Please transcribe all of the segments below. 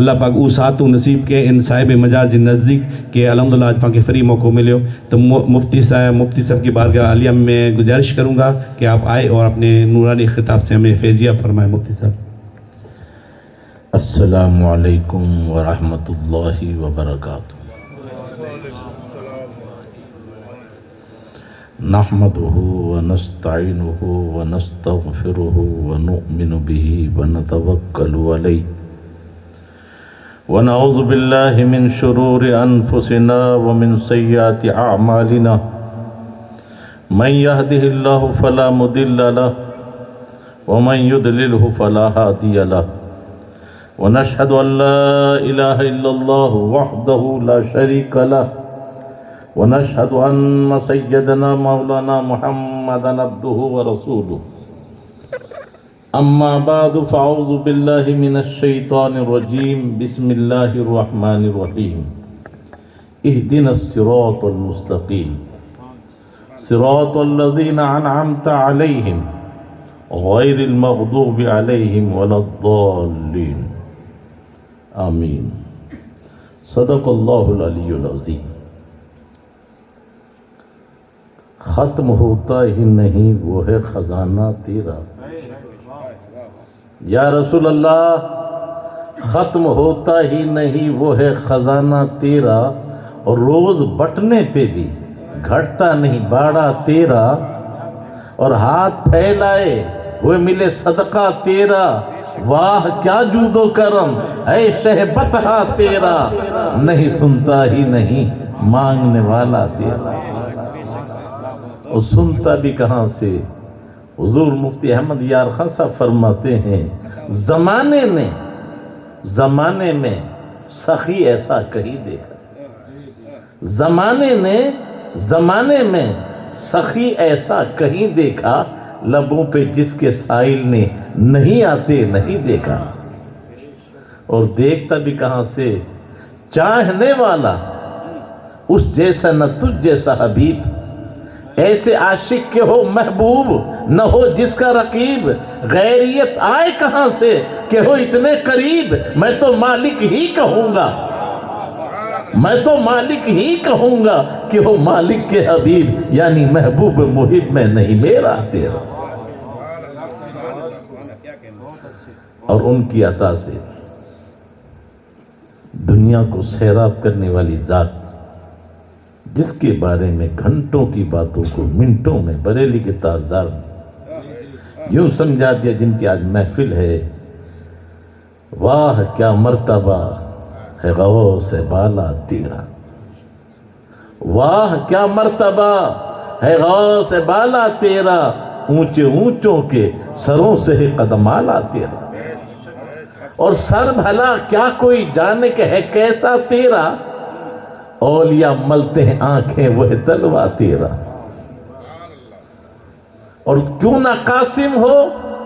اللہ پاک او ساتوں نصیب کے ان صاحب مجاز نزدیک کہ الحمدللہ آج پاک فری موقع ملے ہو تو مفتی صاحب کی بارگاہ عالیہ میں گزارش کروں گا کہ آپ آئے اور اپنے نورانی خطاب سے ہمیں فیضیہ فرمائیں. مفتی صاحب. السلام علیکم ورحمۃ اللہ وبرکاتہ. نحمده ونستعینه ونستغفره ونؤمن به ونتوکل علیہ ونعوذ باللہ من شرور انفسنا ومن سیئات اعمالنا من يهده اللہ فلا مضل له ومن يضلله فلا هادی له ونشهد ان لا الہ الا اللہ وحدہ لا شریک له ونشهد ان سیدنا مولانا محمدا عبده ورسوله. اما بعد فاعوذ باللہ من الشیطان الرجیم. بسم اللہ الرحمن الرحیم. اهدنا الصراط المستقیم صراط الذین انعمت علیہم غیر المغضوب علیہم ولا الضالین. آمین. صدق اللہ العلی العظیم. ختم ہوتا ہی نہیں وہ ہے خزانہ تیرا. یا رسول اللہ، ختم ہوتا ہی نہیں وہ ہے خزانہ تیرا، اور روز بٹنے پہ بھی گھٹتا نہیں باڑا تیرا، اور ہاتھ پھیلائے ہوئے ملے صدقہ تیرا. واہ کیا جود و کرم اے شہ بطحہ تیرا، نہیں سنتا ہی نہیں مانگنے والا تیرا. اور سنتا بھی کہاں سے؟ حضور مفتی احمد یار خان صاحب فرماتے ہیں زمانے میں سخی ایسا کہیں دیکھا. زمانے میں سخی ایسا کہیں دیکھا، لبوں پہ جس کے سائل نے نہیں آتے نہیں دیکھا. اور دیکھتا بھی کہاں سے؟ چاہنے والا اس جیسا نہ تجھ جیسا حبیب، ایسے عاشق کے ہو محبوب نہ ہو جس کا رقیب. غیریت آئے کہاں سے کہ ہو اتنے قریب؟ میں تو مالک ہی کہوں گا کہ ہو مالک کے حبیب، یعنی محبوب محب میں نہیں میرا تیرا. اور ان کی عطا سے دنیا کو سیراب کرنے والی ذات، جس کے بارے میں گھنٹوں کی باتوں کو منٹوں میں بریلی کے تاجدار نے یوں سمجھا دیا، جن کی آج محفل ہے. واہ کیا مرتبہ ہے غوث بالا تیرا، واہ کیا مرتبہ ہے غوث بالا تیرا، اونچے اونچوں کے سروں سے ہی قدم آلا تیرا. اور سر بھلا کیا کوئی جانے کہ ہے کیسا تیرا، اولیاء ملتے ہیں آنکھیں وہ تلوا تیرا. اور کیوں نہ قاسم ہو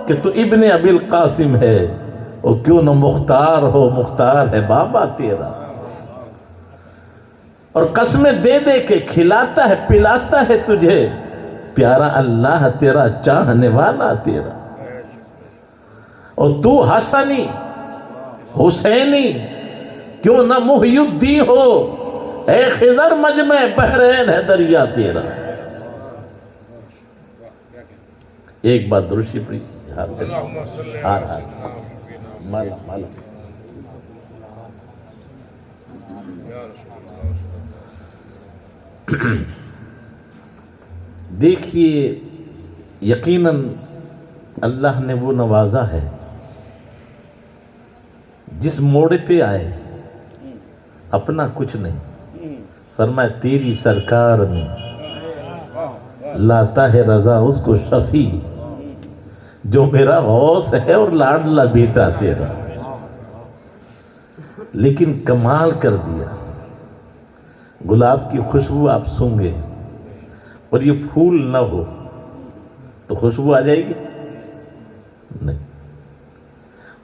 کہ تو ابن ابی القاسم ہے، اور کیوں نہ مختار ہو مختار ہے بابا تیرا. اور قسمیں دے دے کے کھلاتا ہے پلاتا ہے تجھے پیارا اللہ تیرا، چاہنے والا تیرا. اور تو حسنی حسینی کیوں نہ محی الدین ہو، اے خضر مجمع بحرین ہے دریا تیرا. ایک بات درشی پڑی مالا دیکھیے، یقیناً اللہ نے وہ نوازا ہے. جس موڑے پہ آئے اپنا کچھ نہیں، فرمایا تیری سرکار میں لاتا ہے رضا اس کو شفیع، جو میرا غوث ہے اور لاڈلا بیٹا تیرا. لیکن کمال کر دیا، گلاب کی خوشبو آپ سونگے اور یہ پھول نہ ہو تو خوشبو آ جائے گی نہیں.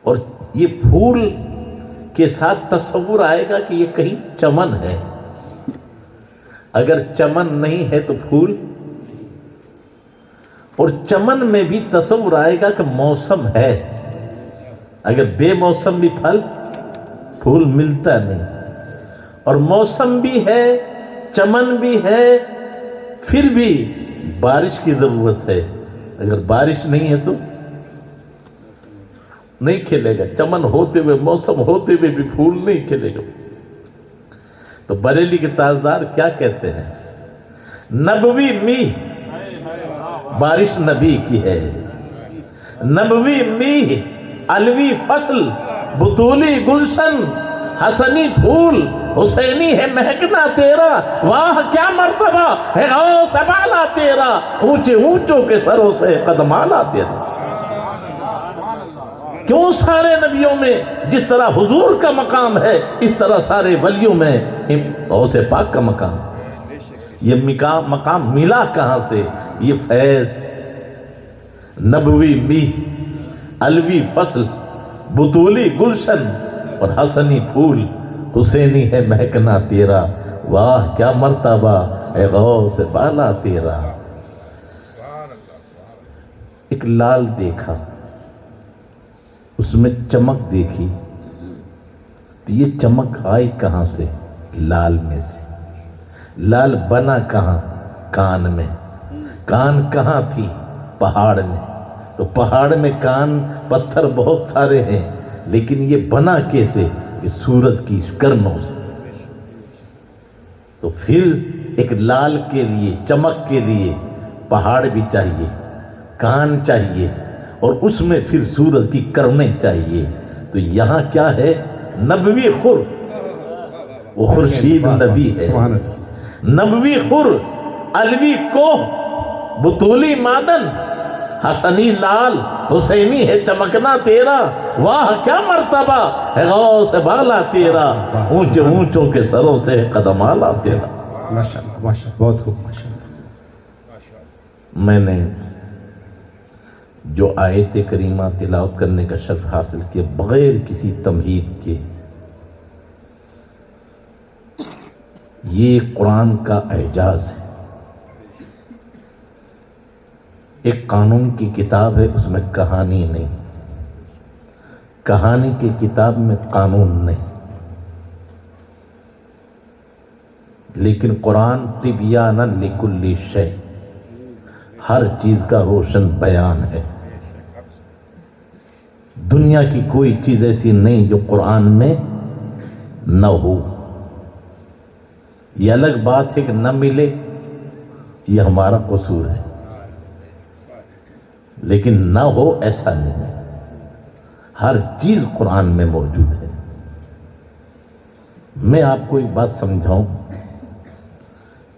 اور یہ پھول کے ساتھ تصور آئے گا کہ یہ کہیں چمن ہے. اگر چمن نہیں ہے تو پھول، اور چمن میں بھی تصور آئے گا کہ موسم ہے. اگر بے موسم بھی پھل پھول ملتا نہیں، اور موسم بھی ہے، چمن بھی ہے، پھر بھی بارش کی ضرورت ہے۔ اگر بارش نہیں ہے تو نہیں کھلے گا، چمن ہوتے ہوئے، موسم ہوتے ہوئے بھی پھول نہیں کھلے گا۔ تو بریلی کے تاجدار کیا کہتے ہیں؟ نبوی میہ بارش نبی کی ہے، نبوی میہ علوی فصل، بطولی گلشن، حسنی پھول، حسینی ہے مہکنا تیرا، واہ کیا مرتبہ ہے غوث بالا تیرا، اونچے اونچوں کے سروں سے قدم اعلیٰ تیرا۔ کیوں سارے نبیوں میں جس طرح حضور کا مقام ہے، اس طرح سارے ولیوں میں غوث پاک کا مقام ہے۔ یہ مقام ملا کہاں سے؟ یہ فیض، نبوی میہ، علوی فصل، بطولی گلشن اور حسنی پھول، حسینی ہے مہکنا تیرا، واہ کیا مرتبہ ہے غوث بالا تیرا۔ ایک لال دیکھا، اس میں چمک دیکھی، تو یہ چمک آئی کہاں سے؟ لال میں سے۔ لال بنا کہاں؟ کان میں۔ کان کہاں تھی؟ پہاڑ میں۔ تو پہاڑ میں کان پتھر بہت سارے ہیں، لیکن یہ بنا کیسے؟ کہ سورج کی کرنوں سے۔ تو پھر ایک لال کے لیے، چمک کے لیے پہاڑ بھی چاہیے، کان چاہیے، اور اس میں پھر سورج کی کرنیں چاہیے۔ تو یہاں کیا ہے؟ نبوی خور، وہ خورشید نبی ہے۔ نبوی خور، علوی کوہ، بطولی معدن، حسنی لال، حسینی ہے چمکنا تیرا، واہ کیا مرتبہ ہے غوث بالا تیرا، اونچے اونچوں کے سروں سے قدم اعلیٰ تیرا۔ ماشاءاللہ ماشاءاللہ، بہت خوب، ماشاءاللہ۔ میں نے جو آیت کریمہ تلاوت کرنے کا شرف حاصل کیا بغیر کسی تمہید کے، یہ قرآن کا اعجاز ہے۔ ایک قانون کی کتاب ہے، اس میں کہانی نہیں، کہانی کی کتاب میں قانون نہیں، لیکن قرآن تبیانا لکل شیء، ہر چیز کا روشن بیان ہے۔ دنیا کی کوئی چیز ایسی نہیں جو قرآن میں نہ ہو۔ یہ الگ بات ہے کہ نہ ملے، یہ ہمارا قصور ہے، لیکن نہ ہو ایسا نہیں ہے، ہر چیز قرآن میں موجود ہے۔ میں آپ کو ایک بات سمجھاؤں،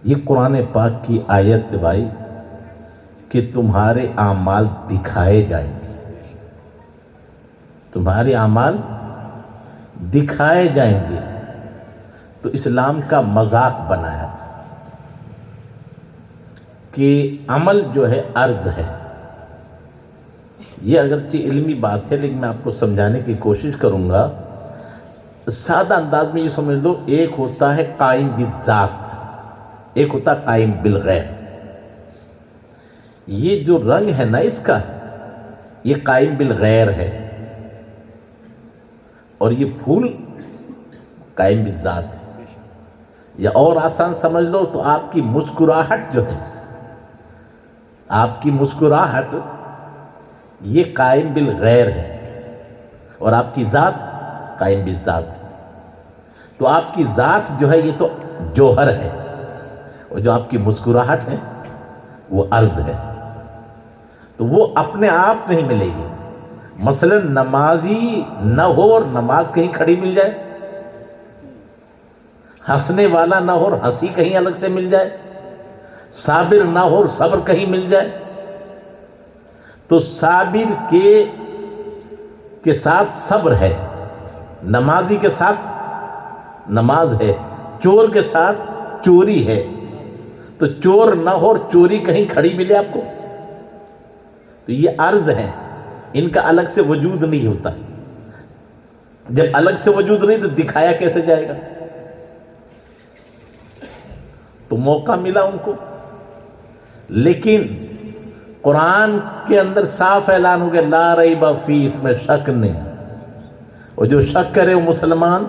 یہ قرآن پاک کی آیت بھائی کہ تمہارے اعمال دکھائے جائیں گے، تمہارے اعمال دکھائے جائیں گے، تو اسلام کا مذاق بنایا تھا کہ عمل جو ہے عرض ہے۔ یہ اگرچہ علمی بات ہے، لیکن میں آپ کو سمجھانے کی کوشش کروں گا۔ سادہ انداز میں یہ سمجھ لو، ایک ہوتا ہے قائم بالذات، ایک ہوتا ہے قائم بالغیر۔ یہ جو رنگ ہے نا اس کا، یہ قائم بالغیر ہے، اور یہ پھول قائم بالذات ہے۔ یا اور آسان سمجھ لو تو آپ کی مسکراہٹ جو ہے، آپ کی مسکراہٹ یہ قائم بالغیر ہے، اور آپ کی ذات قائم بالذات ہے۔ تو آپ کی ذات جو ہے یہ تو جوہر ہے، اور جو آپ کی مسکراہٹ ہے وہ عرض ہے۔ تو وہ اپنے آپ نہیں ملے گی۔ مثلا نمازی نہ ہو اور نماز کہیں کھڑی مل جائے، ہنسنے والا نہ ہو اور ہنسی کہیں الگ سے مل جائے، صابر نہ ہو اور صبر کہیں مل جائے، تو صابر کے ساتھ صبر ہے، نمازی کے ساتھ نماز ہے، چور کے ساتھ چوری ہے۔ تو چور نہ ہو اور چوری کہیں کھڑی ملے آپ کو، تو یہ عرض ہے، ان کا الگ سے وجود نہیں ہوتا۔ جب الگ سے وجود نہیں تو دکھایا کیسے جائے گا؟ تو موقع ملا ان کو، لیکن قرآن کے اندر صاف اعلان ہو گیا لا ریب فیہ، اس میں شک نہیں، اور جو شک کرے وہ مسلمان.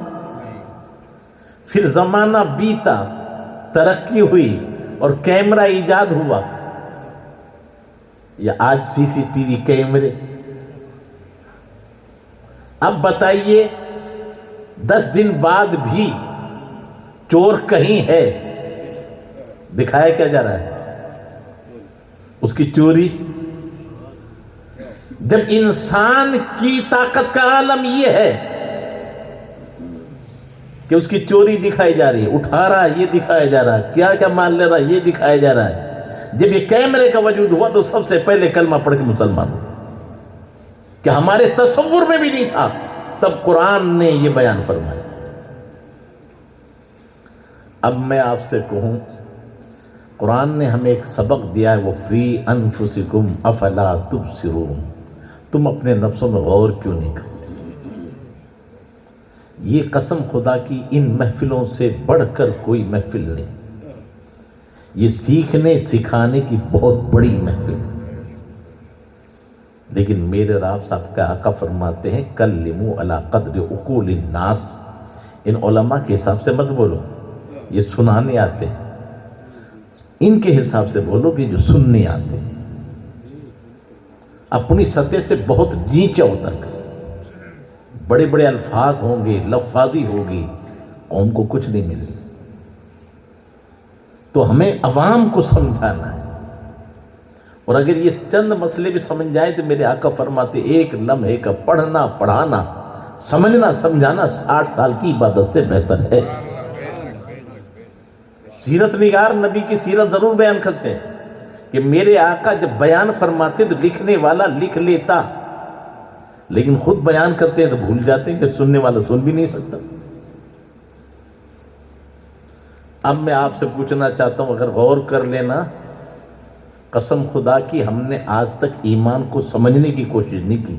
پھر زمانہ بیتا، ترقی ہوئی اور کیمرہ ایجاد ہوا، یا آج سی سی ٹی وی کیمرے. اب بتائیے 10 دن بعد بھی چور کہیں ہے، دکھایا کیا جا رہا ہے اس کی چوری؟ جب انسان کی طاقت کا عالم یہ ہے کہ اس کی چوری دکھائی جا رہی ہے، اٹھا رہا ہے یہ دکھایا جا رہا ہے، کیا کیا مال لے رہا ہے یہ دکھایا جا رہا ہے. جب یہ کیمرے کا وجود ہوا تو سب سے پہلے کلمہ پڑھ کے مسلمان ہوا، کہ ہمارے تصور میں بھی نہیں تھا. تب قرآن نے یہ بیان فرمایا. اب میں آپ سے کہوں، قرآن نے ہمیں ایک سبق دیا ہے، وہ فی انفسکم افلا تبصرون. تم اپنے نفسوں میں غور کیوں نہیں کرتے؟ یہ قسم خدا کی ان محفلوں سے بڑھ کر کوئی محفل نہیں. یہ سیکھنے سکھانے کی بہت بڑی محفل ہے. لیکن میرے راب صاحب کا آقا فرماتے ہیں کلموا علی قدر عقول الناس. ان علماء کے حساب سے مت بولو، یہ سنانے آتے ہیں. ان کے حساب سے بولو کہ جو سننے آتے ہیں. اپنی سطح سے بہت نیچے اتر کر بڑے بڑے الفاظ ہوں گے، لفاظی ہوگی، قوم کو کچھ نہیں ملے. تو ہمیں عوام کو سمجھانا ہے. اور اگر یہ چند مسئلے بھی سمجھ جائیں تو میرے آقا فرماتے ایک لمحے کا پڑھنا پڑھانا سمجھنا سمجھانا 60 سال کی عبادت سے بہتر ہے. سیرت نگار نبی کی سیرت ضرور بیان کرتے ہیں کہ میرے آقا جب بیان فرماتے تو لکھنے والا لکھ لیتا، لیکن خود بیان کرتے ہیں تو بھول جاتے ہیں کہ سننے والا سن بھی نہیں سکتا. اب میں آپ سے پوچھنا چاہتا ہوں، اگر غور کر لینا، قسم خدا کی ہم نے آج تک ایمان کو سمجھنے کی کوشش نہیں کی،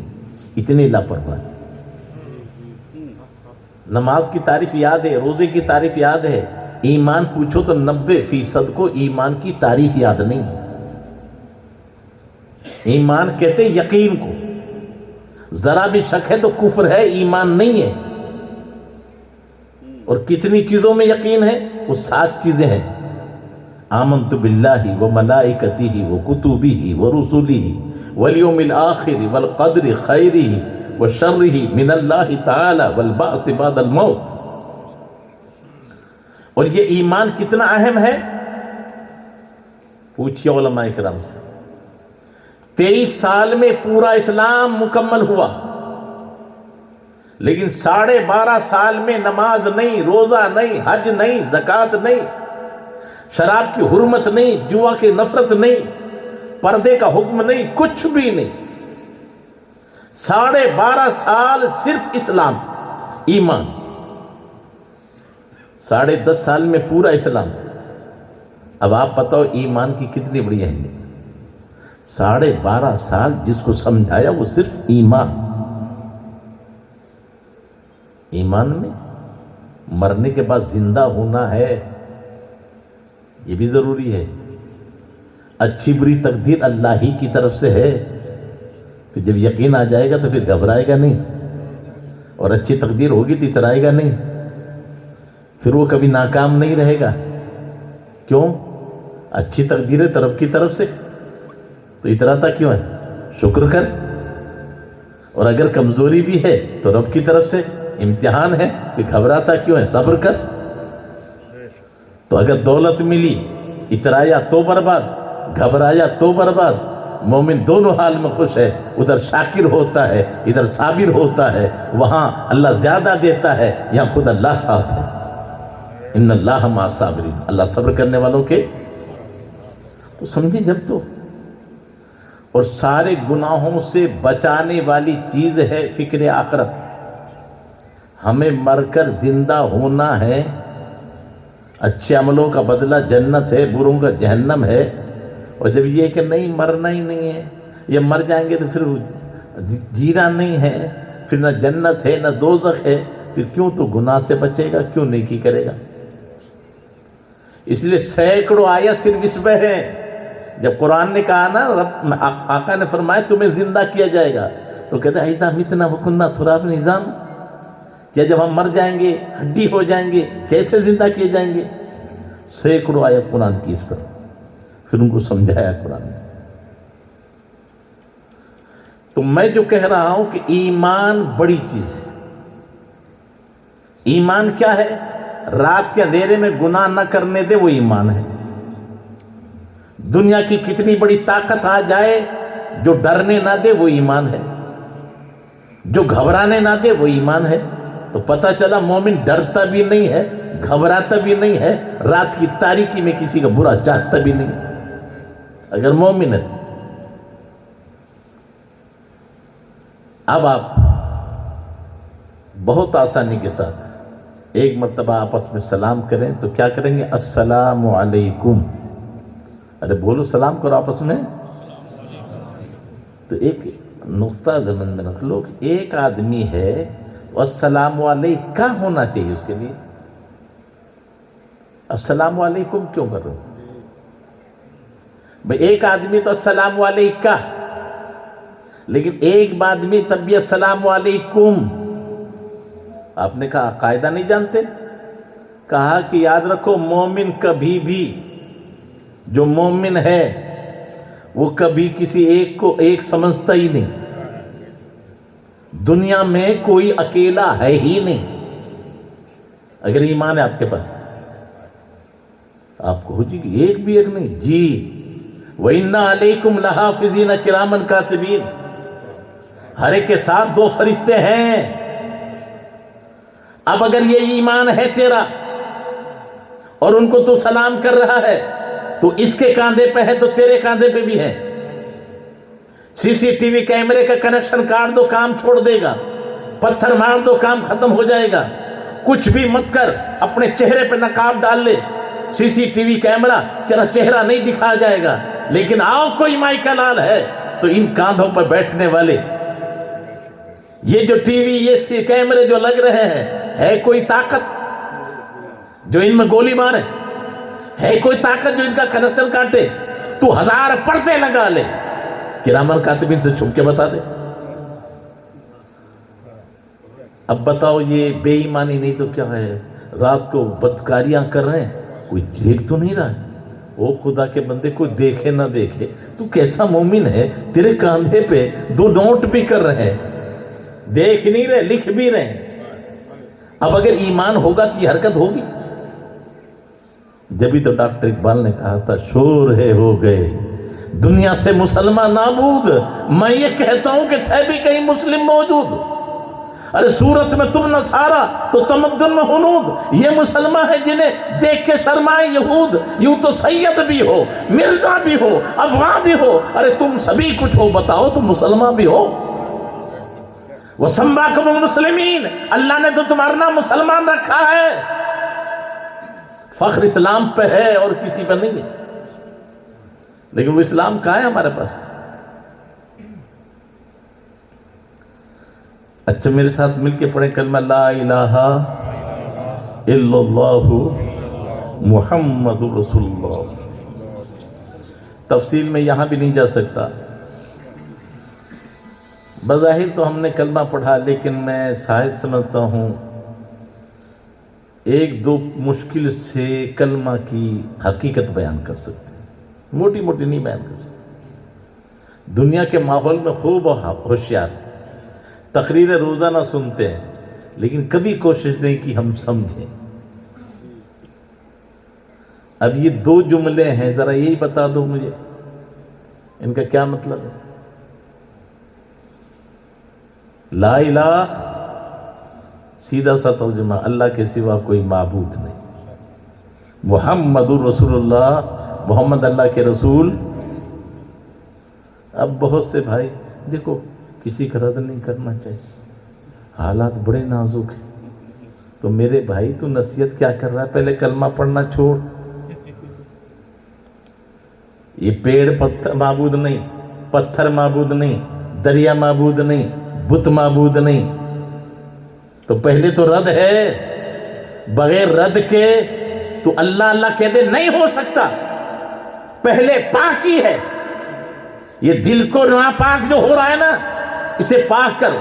اتنی لاپرواہی. نماز کی تعریف یاد ہے، روزے کی تعریف یاد ہے، ایمان پوچھو تو 90% کو ایمان کی تعریف یاد نہیں ہے. ایمان کہتے یقین کو، ذرا بھی شک ہے تو کفر ہے، ایمان نہیں ہے. اور کتنی چیزوں میں یقین ہے؟ وہ 7 چیزیں ہیں. آمنت باللہ وملائکتہ وکتبہ ورسلہ والیوم الآخر والقدر خیرہ وشرہ من اللہ تعالی والبعث بعد الموت. اور یہ ایمان کتنا اہم ہے پوچھئے علماء کرام سے. 23 سال میں پورا اسلام مکمل ہوا، لیکن 12.5 سال میں نماز نہیں، روزہ نہیں، حج نہیں، زکوٰۃ نہیں، شراب کی حرمت نہیں، جوا کی نفرت نہیں، پردے کا حکم نہیں، کچھ بھی نہیں. 12.5 سال صرف اسلام، ایمان. 10.5 سال میں پورا اسلام. اب آپ بتاؤ ایمان کی کتنی بڑی اہمیت. 12.5 سال جس کو سمجھایا وہ صرف ایمان. ایمان میں مرنے کے بعد زندہ ہونا ہے، یہ بھی ضروری ہے. اچھی بری تقدیر اللہ ہی کی طرف سے ہے. پھر جب یقین آ جائے گا تو پھر گھبرائے گا نہیں، اور اچھی تقدیر ہوگی تو اترائے گا نہیں. پھر وہ کبھی ناکام نہیں رہے گا. کیوں؟ اچھی تقدیر ہے طرف کی طرف سے، تو اتراتا کیوں ہے؟ شکر کر. اور اگر کمزوری بھی ہے تو رب کی طرف سے امتحان ہے، کہ گھبراتا کیوں ہے؟ صبر کر. تو اگر دولت ملی، اترایا تو برباد، گھبرایا تو برباد. مومن دونوں حال میں خوش ہے، ادھر شاکر ہوتا ہے، ادھر صابر ہوتا ہے. وہاں اللہ زیادہ دیتا ہے، یہاں خود اللہ ساتھ ہے. ان اللہ مع الصابرین، اللہ صبر کرنے والوں کے. تو سمجھیں جب تو. اور سارے گناہوں سے بچانے والی چیز ہے فکر آخرت. ہمیں مر کر زندہ ہونا ہے، اچھے عملوں کا بدلہ جنت ہے، بروں کا جہنم ہے. اور جب یہ کہ نہیں مرنا ہی نہیں ہے، یہ مر جائیں گے تو پھر جینا نہیں ہے، پھر نہ جنت ہے نہ دوزخ ہے، پھر کیوں تو گناہ سے بچے گا، کیوں نیکی کرے گا؟ اس لیے سینکڑوں آیت صرف اس میں ہیں. جب قرآن نے کہا نا، رب آقا نے فرمایا تمہیں زندہ کیا جائے گا، تو کہتے ہیں ایسا متنا وکننا تراب نظام. کیا جب ہم مر جائیں گے ہڈی ہو جائیں گے کیسے زندہ کیے جائیں گے؟ سینکڑوں آیت قرآن کی اس پر، پھر ان کو سمجھایا قرآن نے۔ تو میں جو کہہ رہا ہوں کہ ایمان بڑی چیز ہے۔ ایمان کیا ہے؟ رات کے اندھیرے میں گناہ نہ کرنے دے، وہ ایمان ہے۔ دنیا کی کتنی بڑی طاقت آ جائے، جو ڈرنے نہ دے وہ ایمان ہے، جو گھبرانے نہ دے وہ ایمان ہے۔ تو پتہ چلا مومن ڈرتا بھی نہیں ہے، گھبراتا بھی نہیں ہے، رات کی تاریکی میں کسی کا برا چاہتا بھی نہیں اگر مومن ہے۔ اب آپ بہت آسانی کے ساتھ ایک مرتبہ آپس میں سلام کریں تو کیا کریں گے؟ السلام علیکم۔ ارے بولو، سلام کرو آپس میں۔ تو ایک نقطہ ذہن میں رکھ لو کہ ایک آدمی ہے، السلام علیکم کیا ہونا چاہیے اس کے لیے؟ السلام علیکم کیوں کر رہے ہو بھئی؟ ایک آدمی تو السلام علیکم کا، لیکن ایک آدمی تب بھی السلام علیکم۔ آپ نے کہا قاعدہ نہیں جانتے؟ کہا کہ یاد رکھو، مومن کبھی بھی، جو مومن ہے وہ کبھی کسی ایک کو ایک سمجھتا ہی نہیں۔ دنیا میں کوئی اکیلا ہے ہی نہیں۔ اگر ایمان ہے آپ کے پاس، آپ کو ہو جی کہ ایک بھی ایک نہیں جی۔ وَإِنَّ عَلَيْكُمْ لَحَافِظِينَ كِرَامًا كَاتِبِينَ، ہر ایک کے ساتھ دو فرشتے ہیں۔ اب اگر یہ ایمان ہے تیرا اور ان کو تو سلام کر رہا ہے، تو اس کے کاندھے پہ ہے تو تیرے کاندھے پہ بھی ہے۔ سی سی ٹی وی کیمرے کا کنیکشن کاٹ دو، کام چھوڑ دے گا۔ پتھر مار دو، کام ختم ہو جائے گا۔ کچھ بھی مت کر، اپنے چہرے پہ نقاب ڈال لے، سی سی ٹی وی کیمرہ تیرا چہرہ نہیں دکھا جائے گا۔ لیکن آؤ کوئی مائی کا لال ہے تو ان کاندھوں پر بیٹھنے والے، یہ جو ٹی وی، یہ کیمرے جو لگ رہے ہیں، ہے کوئی طاقت جو ان میں گولی مارے؟ ہے کوئی طاقت جو ان کا کنیکشن کاٹے؟ تو 1000 پردے لگا لے، کرامن کاتبین سے چھپ کے بتا دے۔ اب بتاؤ، یہ بے ایمانی نہیں تو کیا ہے؟ رات کو بدکاریاں کر رہے ہیں، کوئی دیکھ تو نہیں رہا ہے؟ او خدا کے بندے، کوئی دیکھے نہ دیکھے، تو کیسا مومن ہے؟ تیرے کاندھے پہ 2 نوٹ بھی کر رہے ہیں، دیکھ نہیں رہے، لکھ بھی رہے ہیں۔ اب اگر ایمان ہوگا تو یہ حرکت ہوگی؟ جبھی تو ڈاکٹر اقبال نے کہا تھا، شور ہے ہو گئے دنیا سے مسلمان نابود، میں یہ کہتا ہوں کہ تھے بھی کہیں مسلم موجود۔ ارے صورت میں تم نصارا تو تمدن میں ہنود، یہ مسلمان ہے جنہیں دیکھ کے شرمائے یہود۔ یوں تو سید بھی ہو، مرزا بھی ہو، افغان بھی ہو، ارے تم سبھی کچھ ہو، بتاؤ تم مسلمان بھی ہو۔ وَسَمَّاكُمُ الْمُسْلِمِينَ، اللہ نے تو تمہارا نام مسلمان رکھا ہے۔ فخر اسلام پہ ہے اور کسی پہ نہیں ہے، لیکن وہ اسلام کہاں ہے ہمارے پاس؟ اچھا میرے ساتھ مل کے پڑھیں کلمہ لا الہ الا اللہ محمد رسول اللہ۔ تفصیل میں یہاں بھی نہیں جا سکتا، بظاہر تو ہم نے کلمہ پڑھا، لیکن میں شاید سمجھتا ہوں 1-2 مشکل سے کلمہ کی حقیقت بیان کر سکتے ہیں، موٹی موٹی نہیں بیان کر سکتے۔ دنیا کے ماحول میں خوب ہوشیار، تقریریں روزانہ سنتے ہیں، لیکن کبھی کوشش نہیں کہ ہم سمجھیں۔ اب یہ 2 جملے ہیں، ذرا یہی بتا دو مجھے ان کا کیا مطلب ہے؟ لا الہ، سیدھا سا ترجمہ، اللہ کے سوا کوئی معبود نہیں، محمد رسول اللہ، محمد اللہ کے رسول۔ اب بہت سے بھائی دیکھو، کسی کا رد نہیں کرنا چاہیے، حالات بڑے نازک ہیں، تو میرے بھائی تو نصیحت کیا کر رہا ہے؟ پہلے کلمہ پڑھنا چھوڑ۔ یہ پیڑ پتھر معبود نہیں، پتھر معبود نہیں، دریا معبود نہیں، بت معبود نہیں۔ تو پہلے تو رد ہے، بغیر رد کے تو اللہ اللہ کہہ دے نہیں ہو سکتا۔ پہلے پاکی ہے، یہ دل کو ناپاک جو ہو رہا ہے نا، اسے پاک کر۔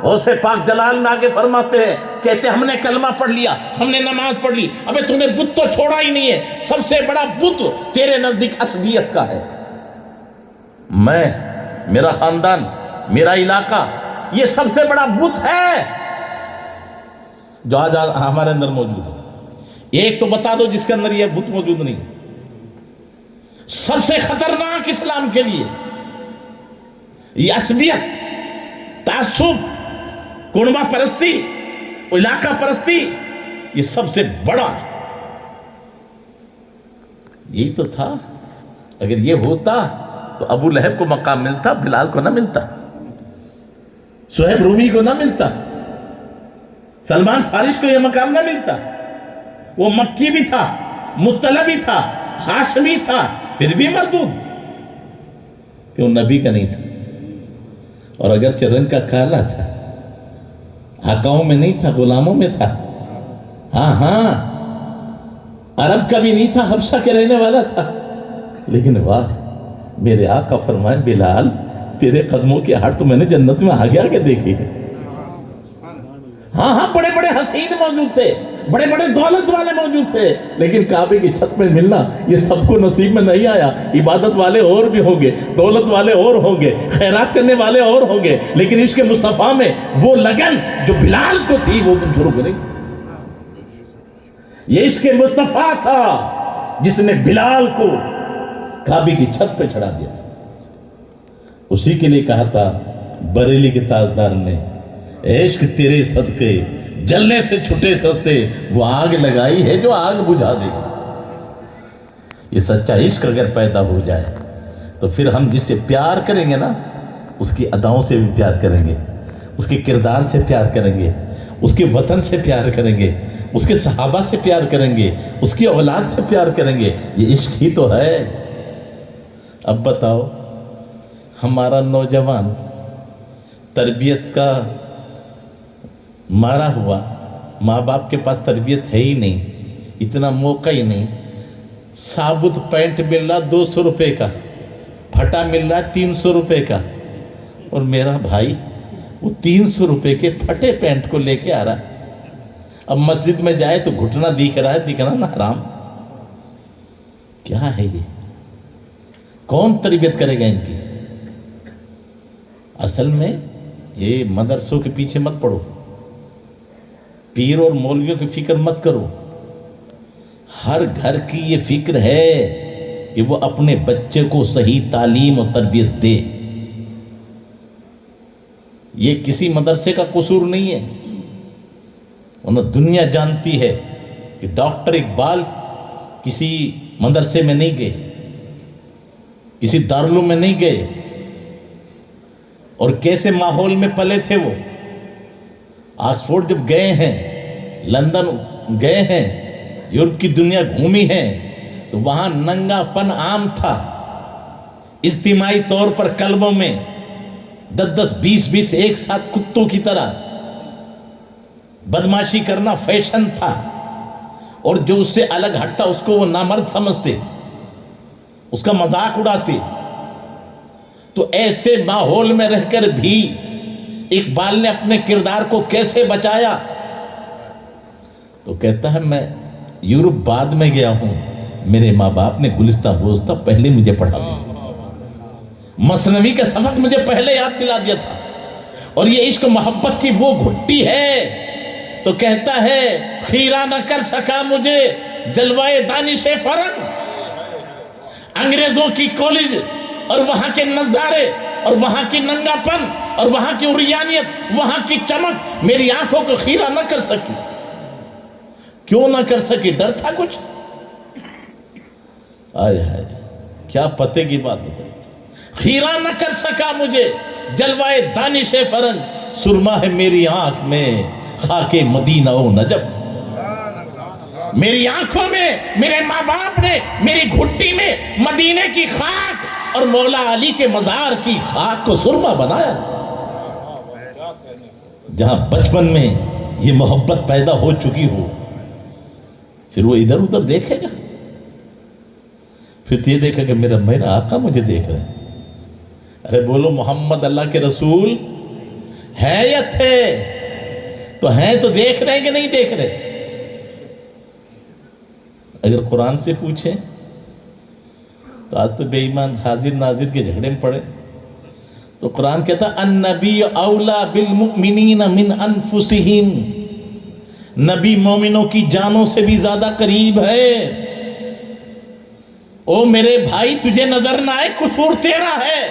غوث پاک جلال میں آگے فرماتے ہیں، کہتے ہم نے کلمہ پڑھ لیا، ہم نے نماز پڑھ لی، ابے تو نے بت تو چھوڑا ہی نہیں ہے، سب سے بڑا بت تیرے نزدیک عصبیت کا ہے۔ میں، میرا خاندان، میرا علاقہ، یہ سب سے بڑا بت ہے جو آج ہمارے اندر موجود ہے۔ ایک تو بتا دو جس کے اندر یہ بت موجود نہیں۔ سب سے خطرناک اسلام کے لیے یہ عصبیت، تعصب، کنبہ پرستی، علاقہ پرستی، یہ سب سے بڑا ہے۔ یہی تو تھا، اگر یہ ہوتا تو ابو لہب کو مقام ملتا، بلال کو نہ ملتا، صہیب رومی کو نہ ملتا، سلمان فارس کو یہ مقام نہ ملتا۔ وہ مکی بھی تھا، مطلع بھی تھا، ہاشمی تھا، پھر بھی مردود، کہ وہ نبی کا نہیں تھا، اور اگرچہ رنگ کا کالا تھا، آقاؤں میں نہیں تھا، غلاموں میں تھا۔ ہاں عرب کا بھی نہیں تھا، حبشہ کے رہنے والا تھا، لیکن واہ، میرے آقا فرمائے بلال تیرے قدموں کی ہٹ تو میں نے جنت میں آگے آگے دیکھی ہے۔ ہاں بڑے بڑے حسین موجود تھے، بڑے بڑے دولت والے موجود تھے، لیکن کعبے کی چھت میں ملنا یہ سب کو نصیب میں نہیں آیا۔ عبادت والے اور بھی ہوں گے، دولت والے اور ہوں گے، خیرات کرنے والے اور ہوں گے، لیکن عشق مصطفیٰ میں وہ لگن جو بلال کو تھی وہ تم شروع کریں۔ یہ عشق مصطفیٰ تھا جس نے بلال کو کعبے کی چھت پہ چڑھا دیا تھا۔ اسی کے لیے کہا تھا بریلی کے تاجدار نے، عشق تیرے صدقے جلنے سے چھٹے سستے، وہ آگ لگائی ہے جو آگ بجھا دے گی۔ یہ سچا عشق اگر پیدا ہو جائے تو پھر ہم جس سے پیار کریں گے نا، اس کی اداؤں سے بھی پیار کریں گے، اس کے کردار سے پیار کریں گے، اس کے وطن سے پیار کریں گے، اس کے صحابہ سے پیار کریں گے، اس کی اولاد سے پیار کریں گے۔ یہ عشق ہی تو ہے۔ اب بتاؤ، ہمارا نوجوان تربیت کا مارا ہوا، ماں باپ کے پاس تربیت ہے ہی نہیں، اتنا موقع ہی نہیں، ثابت پینٹ مل رہا 200 روپے کا، پھٹا مل رہا 300 روپے کا، اور میرا بھائی وہ 300 روپے کے پھٹے پینٹ کو لے کے آ رہا ہے۔ اب مسجد میں جائے تو گھٹنا دکھ رہا ہے، دکھنا نا حرام۔ کیا ہے یہ؟ کون تربیت کرے گا ان کی؟ اصل میں یہ مدرسوں کے پیچھے مت پڑو، پیر اور مولویوں کی فکر مت کرو، ہر گھر کی یہ فکر ہے کہ وہ اپنے بچے کو صحیح تعلیم اور تربیت دے۔ یہ کسی مدرسے کا قصور نہیں ہے، ورنہ دنیا جانتی ہے کہ ڈاکٹر اقبال کسی مدرسے میں نہیں گئے، کسی دارالعلوم میں نہیں گئے، اور کیسے ماحول میں پلے تھے وہ۔ آکسفورڈ جب گئے ہیں، لندن گئے ہیں، یورپ کی دنیا گھومی ہیں، تو وہاں ننگا پن عام تھا، اجتماعی طور پر کلبوں میں 10 20 ایک ساتھ کتوں کی طرح بدماشی کرنا فیشن تھا، اور جو اس سے الگ ہٹتا اس کو وہ نامرد سمجھتے، اس کا مذاق اڑاتے۔ تو ایسے ماحول میں رہ کر بھی اقبال نے اپنے کردار کو کیسے بچایا؟ تو کہتا ہے میں یورپ بعد میں گیا ہوں، میرے ماں باپ نے گلستہ بوستہ پہلے مجھے پڑھا دیا، مثنوی کا سبق مجھے پہلے یاد دلا دیا تھا۔ اور یہ عشق محبت کی وہ گھٹی ہے، تو کہتا ہے خیرہ نہ کر سکا مجھے جلوائے دانش فرنگ، انگریزوں کی کالج اور وہاں کے نظارے اور وہاں کی ننگا پن اور وہاں کی عریانیت، وہاں کی چمک میری آنکھوں کو خیرہ نہ کر سکی۔ کیوں نہ کر سکی؟ ڈر تھا کچھ؟ آئے ہائے، کیا پتے کی بات بتائی۔ خیرہ نہ کر سکا مجھے جلوائے دانش فرنگ، سرما ہے میری آنکھ میں خاک مدینہ و نجف۔ میری آنکھوں میں میرے ماں باپ نے میری گھٹی میں مدینے کی خاک اور مولا علی کے مزار کی خاک کو سرما بنایا۔ جہاں بچپن میں یہ محبت پیدا ہو چکی ہو، پھر وہ ادھر ادھر دیکھے گا، پھر یہ دیکھے گا میرا آقا مجھے دیکھ رہے ہیں۔ ارے بولو محمد اللہ کے رسول، ہے یا تھے؟ تو ہیں تو دیکھ رہے ہیں کہ نہیں دیکھ رہے؟ اگر قرآن سے پوچھیں تو آج تو بے ایمان حاضر ناظر کے جھگڑے میں پڑے. تو قرآن کہتا النبی اولا بالمؤمنین من انفسہم، نبی مومنوں کی جانوں سے بھی زیادہ قریب ہے. او میرے بھائی تجھے نظر نہ آئے قصور تیرا ہے،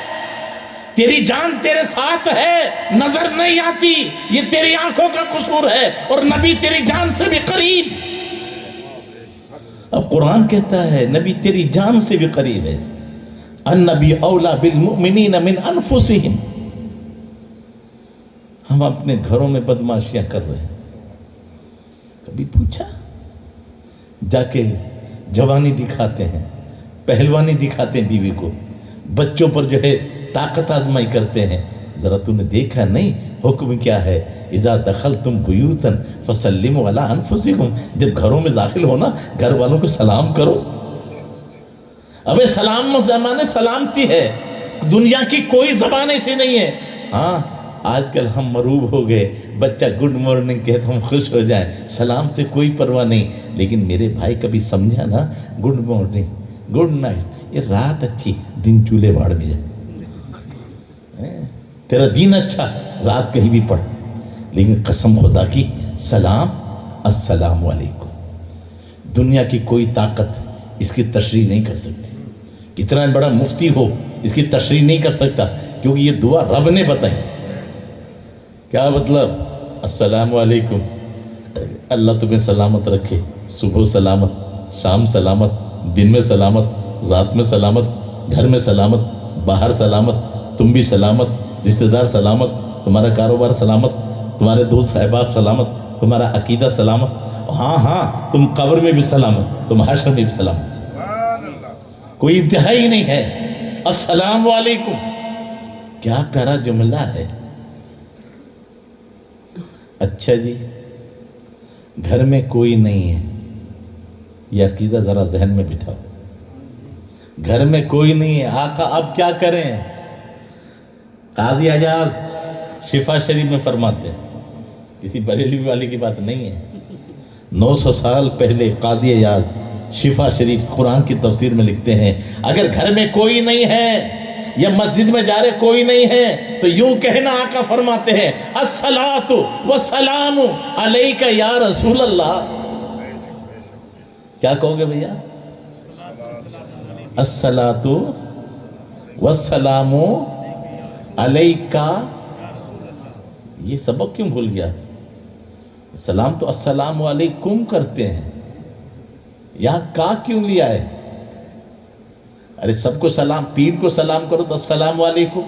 تیری جان تیرے ساتھ ہے نظر نہیں آتی، یہ تیری آنکھوں کا قصور ہے، اور نبی تیری جان سے بھی قریب. اب قرآن کہتا ہے نبی تیری جان سے بھی قریب ہے. النبی اولا بالمؤمنین من انفسہم. ہم اپنے گھروں میں بدماشیاں کر رہے ہیں. کبھی پوچھا؟ جا کے جوانی دکھاتے ہیں، پہلوانی دکھاتے ہیں بیوی کو، بچوں پر جو ہے طاقت آزمائی کرتے ہیں. ذرا تم نے دیکھا نہیں حکم کیا ہے؟ اذا دخلتم بیوتا فسلموا علی انفسکم. جب گھروں میں داخل ہونا گھر والوں کو سلام کرو. ابے سلام زمانے سلامتی ہے، دنیا کی کوئی زبان ایسی نہیں ہے. ہاں آج کل ہم مروب ہو گئے، بچہ گڈ مارننگ کہے تو ہم خوش ہو جائیں، سلام سے کوئی پرواہ نہیں. لیکن میرے بھائی کبھی سمجھا نا گڈ مارننگ گڈ نائٹ، یہ رات اچھی دن چولہے باڑ میں جائے. تیرا دین اچھا رات کہیں بھی پڑھ، لیکن قسم خدا کی سلام السلام علیکم. دنیا کی کوئی طاقت اس کی تشریح نہیں کر سکتی. کتنا بڑا مفتی ہو اس کی تشریح نہیں کر سکتا، کیونکہ یہ دعا رب نے بتائی. کیا مطلب؟ السلام علیکم، اللہ تمہیں سلامت رکھے، صبح سلامت، شام سلامت، دن میں سلامت، رات میں سلامت، گھر میں سلامت، باہر سلامت، تم بھی سلامت، رشتہ دار سلامت، تمہارا کاروبار سلامت، تمہارے دوست احباب سلامت، تمہارا عقیدہ سلامت. ہاں ہاں تم قبر میں بھی سلامت، تم حشر میں بھی سلامت. کوئی انتہا ہی نہیں ہے. السلام علیکم کیا پیارا جملہ ہے. اچھا جی گھر میں کوئی نہیں ہے، یہ عقیدہ ذرا ذہن میں بٹھاؤ. گھر میں کوئی نہیں ہے، آقا اب کیا کریں؟ قاضی اعجاز شفا شریف میں فرماتے ہیں، کسی بریلوی والے کی بات نہیں ہے. 900 سال پہلے قاضی اعجاز شفا شریف قرآن کی تفسیر میں لکھتے ہیں اگر گھر میں کوئی نہیں ہے یا مسجد میں جا رہے کوئی نہیں ہے تو یوں کہنا، آقا فرماتے ہیں الصلاۃ والسلام علیک یا رسول اللہ. کیا کہو گے بھیا؟ الصلاۃ والسلام علیک. یہ سبق کیوں بھول گیا؟ سلام تو السلام علیکم کرتے ہیں، یہاں کا کیوں لیا ہے؟ ارے سب کو سلام، پیر کو سلام کرو تو السلام علیکم،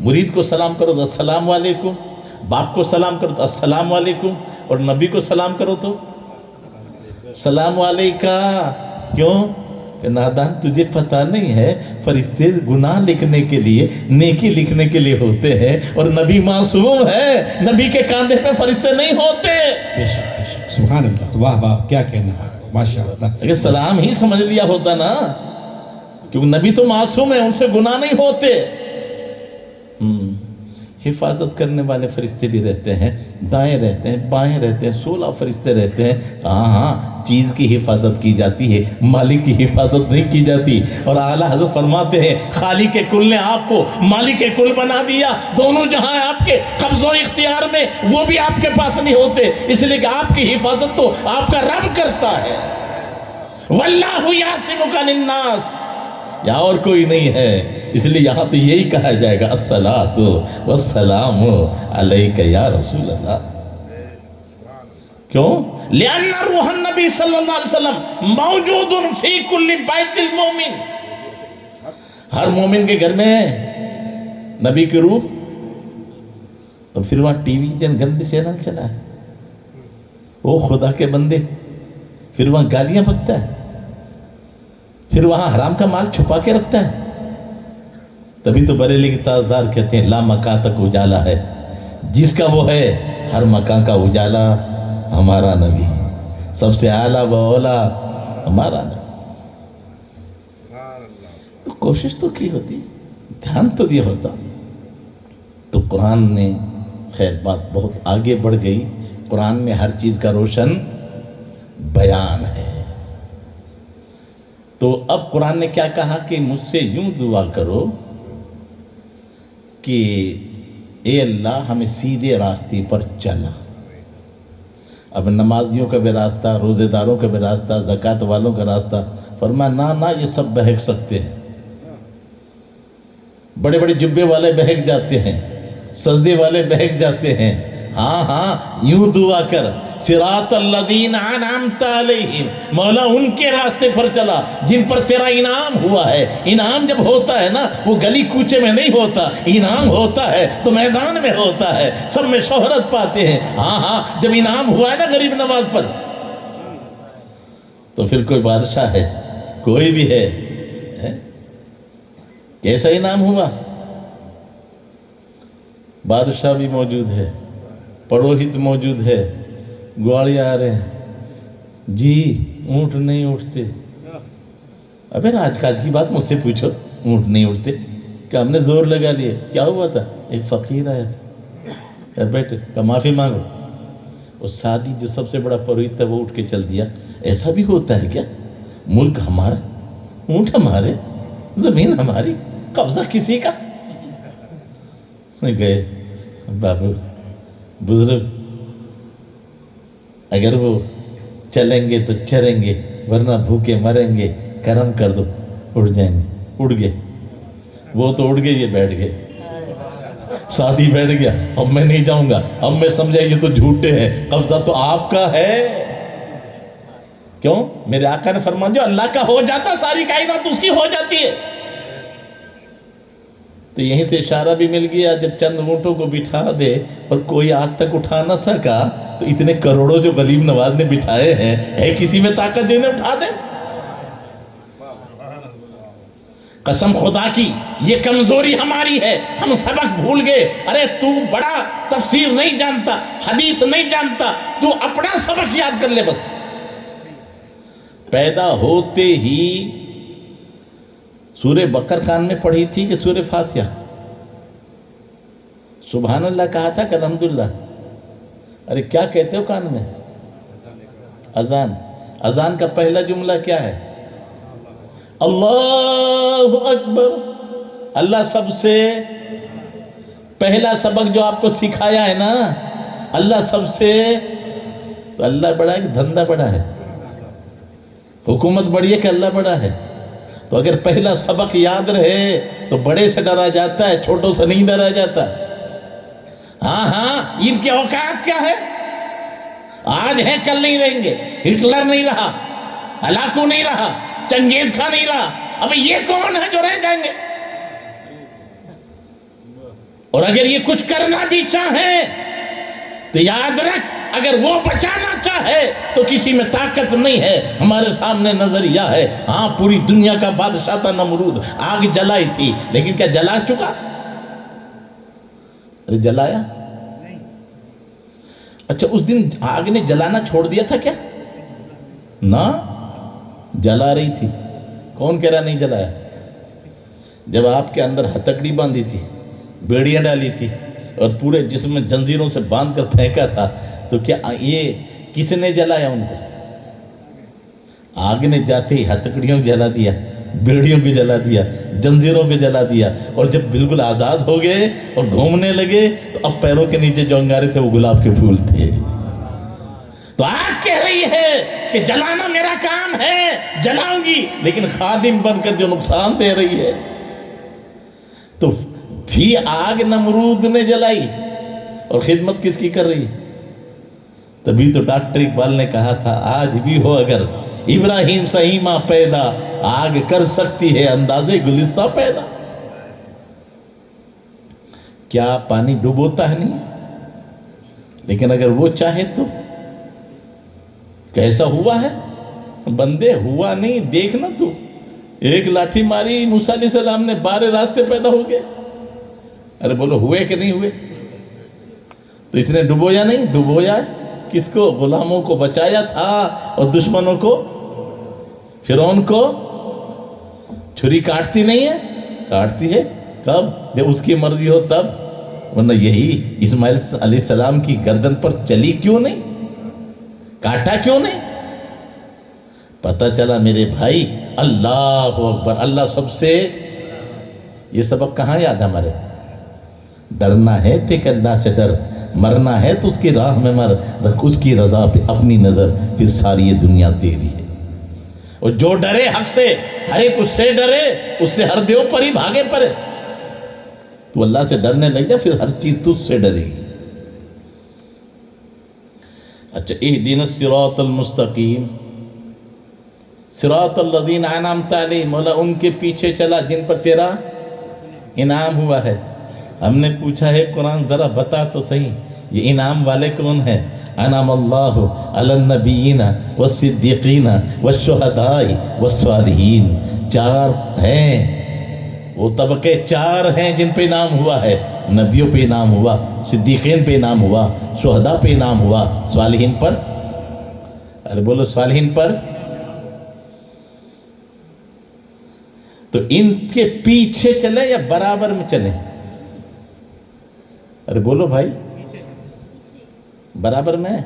مرید کو سلام کرو تو السلام علیکم، باپ کو سلام کرو تو السلام علیکم، اور نبی کو سلام کرو تو سلام علیکہ. کیوں کہ نادان تجھے پتہ نہیں ہے فرشتے گناہ لکھنے کے لیے نیکی لکھنے کے لیے ہوتے ہیں، اور نبی معصوم ہے، نبی کے کاندھے پہ فرشتے نہیں ہوتے. سبحان اللہ، واہ واہ کیا کہنا ہے، ماشاء اللہ. اگر سلام ہی سمجھ لیا ہوتا نا، کیونکہ نبی تو معصوم ہے، ان سے گناہ نہیں ہوتے. حفاظت کرنے والے فرشتے بھی رہتے ہیں، دائیں رہتے ہیں، بائیں رہتے ہیں، 16 فرشتے رہتے ہیں. ہاں چیز کی حفاظت کی جاتی ہے، مالک کی حفاظت نہیں کی جاتی. اور اعلیٰ حضرت فرماتے ہیں خالق کل نے آپ کو مالک کل بنا دیا. دونوں جہاں ہیں آپ کے قبض و اختیار میں، وہ بھی آپ کے پاس نہیں ہوتے، اس لیے کہ آپ کی حفاظت تو آپ کا رب کرتا ہے. واللہ یعصمک من الناس، یہاں اور کوئی نہیں ہے. اس لیے یہاں تو یہی کہا جائے گا الصلاۃ والسلام علیک یا رسول اللہ. کیوں؟ لأن روح النبی صلی اللہ علیہ وسلم موجود فی کل بیت المومن. ہر مومن کے گھر میں نبی کی روح. اور پھر وہاں ٹی وی گندے چینل چلا ہے، وہ خدا کے بندے، پھر وہاں گالیاں بکتا ہے، پھر وہاں حرام کا مال چھپا کے رکھتا ہے. تبھی تو بریلی کے تاجدار کہتے ہیں لا مکان تک اجالا ہے، جس کا وہ ہے ہر مکان کا اجالا ہمارا نبی، سب سے اعلیٰ و اولا ہمارا نبی. تو کوشش تو کی ہوتی، دھیان تو دیا ہوتا. تو قرآن نے خیر بات بہت آگے بڑھ گئی. قرآن میں ہر چیز کا روشن بیان ہے. تو اب قرآن نے کیا کہا کہ مجھ سے یوں دعا کرو کہ اے اللہ ہمیں سیدھے راستے پر چلا. اب نمازیوں کا بھی راستہ، روزے داروں کا بھی راستہ، زکوٰۃ والوں کا راستہ. فرمایا نہ یہ سب بہک سکتے ہیں. بڑے بڑے جبے والے بہک جاتے ہیں، سجدے والے بہک جاتے ہیں. ہاں یوں دعا کر، صراط الذین انعمت علیہم، مولا ان کے راستے پر چلا جن پر تیرا انعام ہوا ہے. انعام جب ہوتا ہے نا وہ گلی کوچے میں نہیں ہوتا، انعام ہوتا ہے تو میدان میں ہوتا ہے، سب میں شہرت پاتے ہیں. ہاں جب انعام ہوا ہے نا غریب نواز پر، تو پھر کوئی بادشاہ ہے، کوئی بھی ہے، کیسا انعام ہوا؟ بادشاہ بھی موجود ہے، پروہت موجود ہے، گواڑی آ رہے ہیں، جی اونٹ نہیں اٹھتے. ابے راج کاج کی بات مجھ سے پوچھو، اونٹ نہیں اٹھتے کہ ہم نے زور لگا لیے. کیا ہوا تھا؟ ایک فقیر آیا تھا، بیٹے کا معافی مانگو. اور سادی جو سب سے بڑا پروہت تھا وہ اٹھ کے چل دیا. ایسا بھی ہوتا ہے کیا؟ ملک ہمارا، اونٹ ہمارے، زمین ہماری، قبضہ کسی کا. گئے بابو بزرگ، اگر وہ چلیں گے تو چریں گے ورنہ بھوکے مریں گے، کرم کر دو. اڑ جائیں گے. اڑ گئے، وہ تو اڑ گئے، یہ بیٹھ گئے. سادی بیٹھ گیا، اب میں نہیں جاؤں گا، اب میں سمجھا یہ تو جھوٹے ہیں، قبضہ تو آپ کا ہے. کیوں؟ میرے آقا نے فرمان جو اللہ کا ہو جاتا ساری کائنات اس کی ہو جاتی ہے. تو یہیں سے اشارہ بھی مل گیا، جب چند اونٹوں کو بٹھا دے اور کوئی آج تک اٹھا نہ سکا تو اتنے کروڑوں جو غریب نواز نے بٹھائے ہیں، ہے کسی میں طاقت جو انہیں اٹھا دے؟ قسم خدا کی یہ کمزوری ہماری ہے، ہم سبق بھول گئے. ارے تو بڑا تفسیر نہیں جانتا، حدیث نہیں جانتا، تو اپنا سبق یاد کر لے بس. پیدا ہوتے ہی سورہ بقر کان میں پڑھی تھی کہ سورہ فاتحہ؟ سبحان اللہ کہا تھا کہ الحمدللہ؟ ارے کیا کہتے ہو کان میں؟ اذان. اذان کا پہلا جملہ کیا ہے؟ اللہ اکبر. اللہ سب سے پہلا سبق جو آپ کو سکھایا ہے نا، اللہ سب سے. تو اللہ بڑا ہے کہ دھندہ بڑا ہے؟ حکومت بڑی ہے کہ اللہ بڑا ہے؟ تو اگر پہلا سبق یاد رہے تو بڑے سے ڈرا جاتا ہے، چھوٹوں سے نہیں ڈرا جاتا. ہاں ان کے اوقات کیا ہے؟ آج ہے کل نہیں رہیں گے. ہٹلر نہیں رہا، ہلاکو نہیں رہا، چنگیز خان نہیں رہا، اب یہ کون ہے جو رہ جائیں گے؟ اور اگر یہ کچھ کرنا بھی چاہیں تو یاد رکھ، اگر وہ بچانا چاہے تو کسی میں طاقت نہیں ہے. ہمارے سامنے نظریہ ہے. ہاں پوری دنیا کا بادشاہ تھا نمرود، آگ جلائی تھی، لیکن کیا جلا چکا؟ ارے جلایا؟ اچھا اس دن آگ نے جلانا چھوڑ دیا تھا کیا؟ نہ، جلا رہی تھی. کون کہہ رہا نہیں جلایا؟ جب آپ کے اندر ہتکڑی باندھی تھی، بیڑیاں ڈالی تھی اور پورے جسم میں جنزیروں سے باندھ کر پھینکا تھا، تو کیا یہ کس نے جلایا ان کو؟ آگ نے جاتے ہی ہتکڑیوں کو جلا دیا، بیڑیوں کو جلا دیا، جنزیروں کو جلا دیا. اور جب بالکل آزاد ہو گئے اور گھومنے لگے تو اب پیروں کے نیچے جو انگارے تھے وہ گلاب کے پھول تھے. تو آگ کہہ رہی ہے کہ جلانا میرا کام ہے، جلاؤں گی، لیکن خادم بن کر جو نقصان دے رہی ہے. تو تھی آگ نمرود نے جلائی اور خدمت کس کی کر رہی ہے؟ تبھی تو ڈاکٹر اقبال نے کہا تھا آج بھی ہو اگر ابراہیم سہیمہ پیدا، آگ کر سکتی ہے اندازے گلستہ پیدا. کیا پانی ڈبوتا ہے؟ نہیں، لیکن اگر وہ چاہے تو. کیسا ہوا ہے بندے؟ ہوا نہیں، دیکھنا تو. ایک لاٹھی ماری موسیٰ علیہ السلام نے، 12 راستے پیدا ہو گئے. ارے بولو ہوئے کہ نہیں ہوئے؟ تو اس نے ڈبویا نہیں؟ ڈبویا کس کو؟ غلاموں کو بچایا تھا اور دشمنوں کو. فرعون کو چھری کاٹتی نہیں ہے؟ کاٹتی ہے. کب؟ جب اس کی مرضی ہو تب. ورنہ یہی اسماعیل علیہ السلام کی گردن پر چلی کیوں نہیں, کاٹا کیوں نہیں؟ پتہ چلا میرے بھائی اللہ اکبر, اللہ سب سے. یہ سبق کہاں یاد ہے ہمارے؟ ڈرنا ہے تو اللہ سے ڈر, مرنا ہے تو اس کی راہ میں مر, رکھ اس کی رضا پہ اپنی نظر, پھر ساری یہ دنیا تیری ہے. اور جو ڈرے حق سے, ہر ایک اس سے ڈرے, اس سے ہر دیو پر ہی بھاگے پڑے. تو اللہ سے ڈرنے لگ جا, پھر ہر چیز تجھ سے ڈرے گی. اچھا, اہدنا الصراط المستقیم, صراط الذین انعمت علیہم, مولا ان کے پیچھے چلا جن پر تیرا انعام ہوا ہے. ہم نے پوچھا ہے قرآن ذرا بتا تو صحیح, یہ انعام والے کون ہیں؟ انعم اللہ علی النبیین والصدیقین والشہداء والصالحین. 4 ہیں وہ طبقے, 4 ہیں جن پہ انعام ہوا ہے. نبیوں پہ انعام ہوا, صدیقین پہ انعام ہوا, شہداء پہ انعام ہوا, صالحین پر. ارے بولو صالحین پر. تو ان کے پیچھے چلے یا برابر میں چلے؟ ارے بولو بھائی, برابر میں.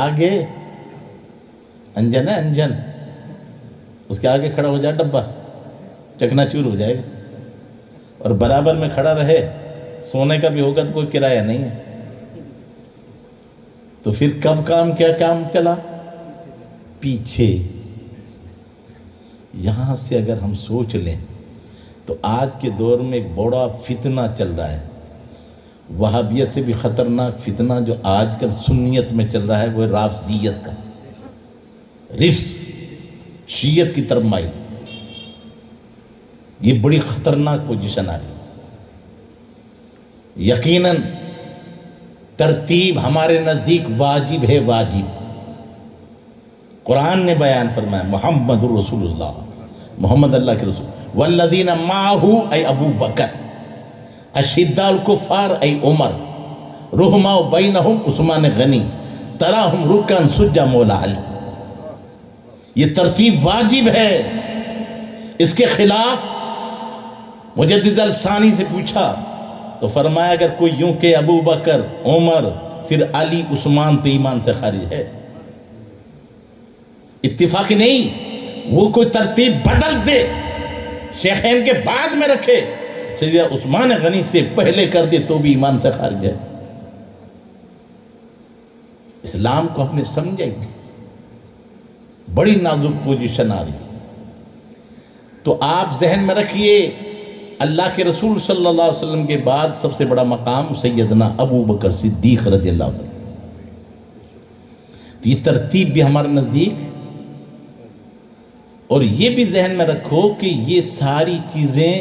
آگے انجن ہے, انجن, اس کے آگے کھڑا ہو جائے ڈبہ, چکنا چور ہو جائے گا. اور برابر میں کھڑا رہے, سونے کا بھی ہوگا تو کوئی کرایہ نہیں ہے. تو پھر کب کیا کام چلا؟ پیچھے. یہاں سے اگر ہم سوچ لیں تو آج کے دور میں ایک بڑا فتنہ چل رہا ہے, وہابیت سے بھی خطرناک فتنہ جو آج کل سنیت میں چل رہا ہے, وہ رافضیت کا, رفض, شیعت کی طرف مائل. یہ بڑی خطرناک پوزیشن آ رہی. یقیناً ترتیب ہمارے نزدیک واجب ہے, واجب. قرآن نے بیان فرمایا محمد رسول اللہ, محمد اللہ کے رسول. والذین معہ اے ابو بکر, اشداء الکفار اے عمر, رحماء بینہم عثمان غنی, تراہم رکعا سجا مولا علی. یہ ترتیب واجب ہے. اس کے خلاف مجدد الثانی سے پوچھا تو فرمایا اگر کوئی یوں کہ ابو بکر, عمر, پھر علی, عثمان, تو ایمان سے خارج ہے. اتفاقی نہیں, وہ کوئی ترتیب بدل دے, شیخین کے بعد میں رکھے, سیدنا عثمان غنی سے پہلے کر دے تو بھی ایمان سے خارج ہے. اسلام کو ہم نے سمجھا ہی, بڑی نازک پوزیشن آ رہی. تو آپ ذہن میں رکھیے, اللہ کے رسول صلی اللہ علیہ وسلم کے بعد سب سے بڑا مقام سیدنا ابو بکر صدیق رضی اللہ عنہ. تو یہ ترتیب بھی ہمارے نزدیک. اور یہ بھی ذہن میں رکھو کہ یہ ساری چیزیں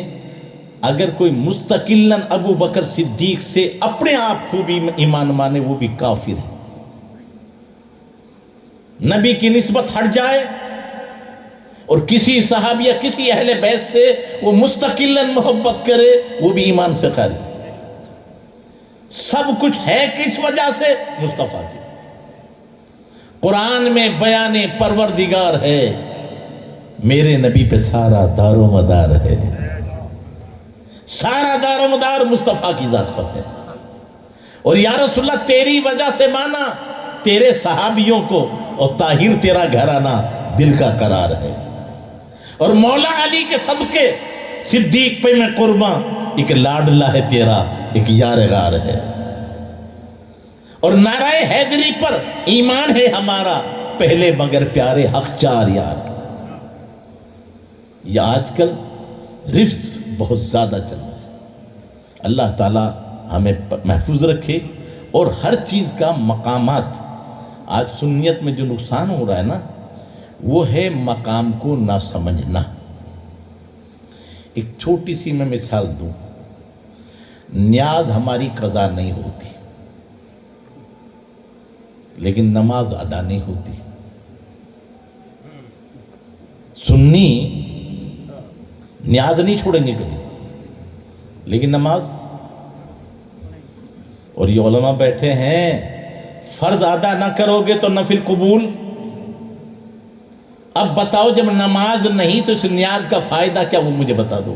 اگر کوئی مستقلاً ابو بکر صدیق سے اپنے آپ کو بھی ایمان مانے, وہ بھی کافر ہے. نبی کی نسبت ہٹ جائے اور کسی صحابی یا کسی اہل بیت سے وہ مستقلاً محبت کرے, وہ بھی ایمان سے خارج. سب کچھ ہے کس وجہ سے؟ مصطفیٰ کی. قرآن میں بیان پروردگار ہے, میرے نبی پہ سارا دار و مدار ہے, سارا دار و مدار مصطفیٰ کی ذات پر ہے. اور یا رسول اللہ تیری وجہ سے مانا, تیرے صحابیوں کو, اور طاہر تیرا گھرانہ دل کا قرار ہے. اور مولا علی کے صدقے صدیق پہ میں قربان, ایک لاڈلہ ہے تیرا, ایک یار غار ہے. اور نعرہ حیدری پر ایمان ہے ہمارا, پہلے مگر پیارے حق 4 یار. یہ آج کل رفض بہت زیادہ چل رہا ہے. اللہ تعالیٰ ہمیں محفوظ رکھے. اور ہر چیز کا مقامات, آج سنیت میں جو نقصان ہو رہا ہے نا, وہ ہے مقام کو نہ سمجھنا. ایک چھوٹی سی میں مثال دوں, نیاز ہماری قضا نہیں ہوتی, لیکن نماز ادا نہیں ہوتی. سنی نیاز نہیں چھوڑیں گے کبھی, لیکن نماز. اور یہ علماء بیٹھے ہیں, فرض ادا نہ کرو گے تو نفل قبول. اب بتاؤ جب نماز نہیں تو اس نیاز کا فائدہ کیا, وہ مجھے بتا دو.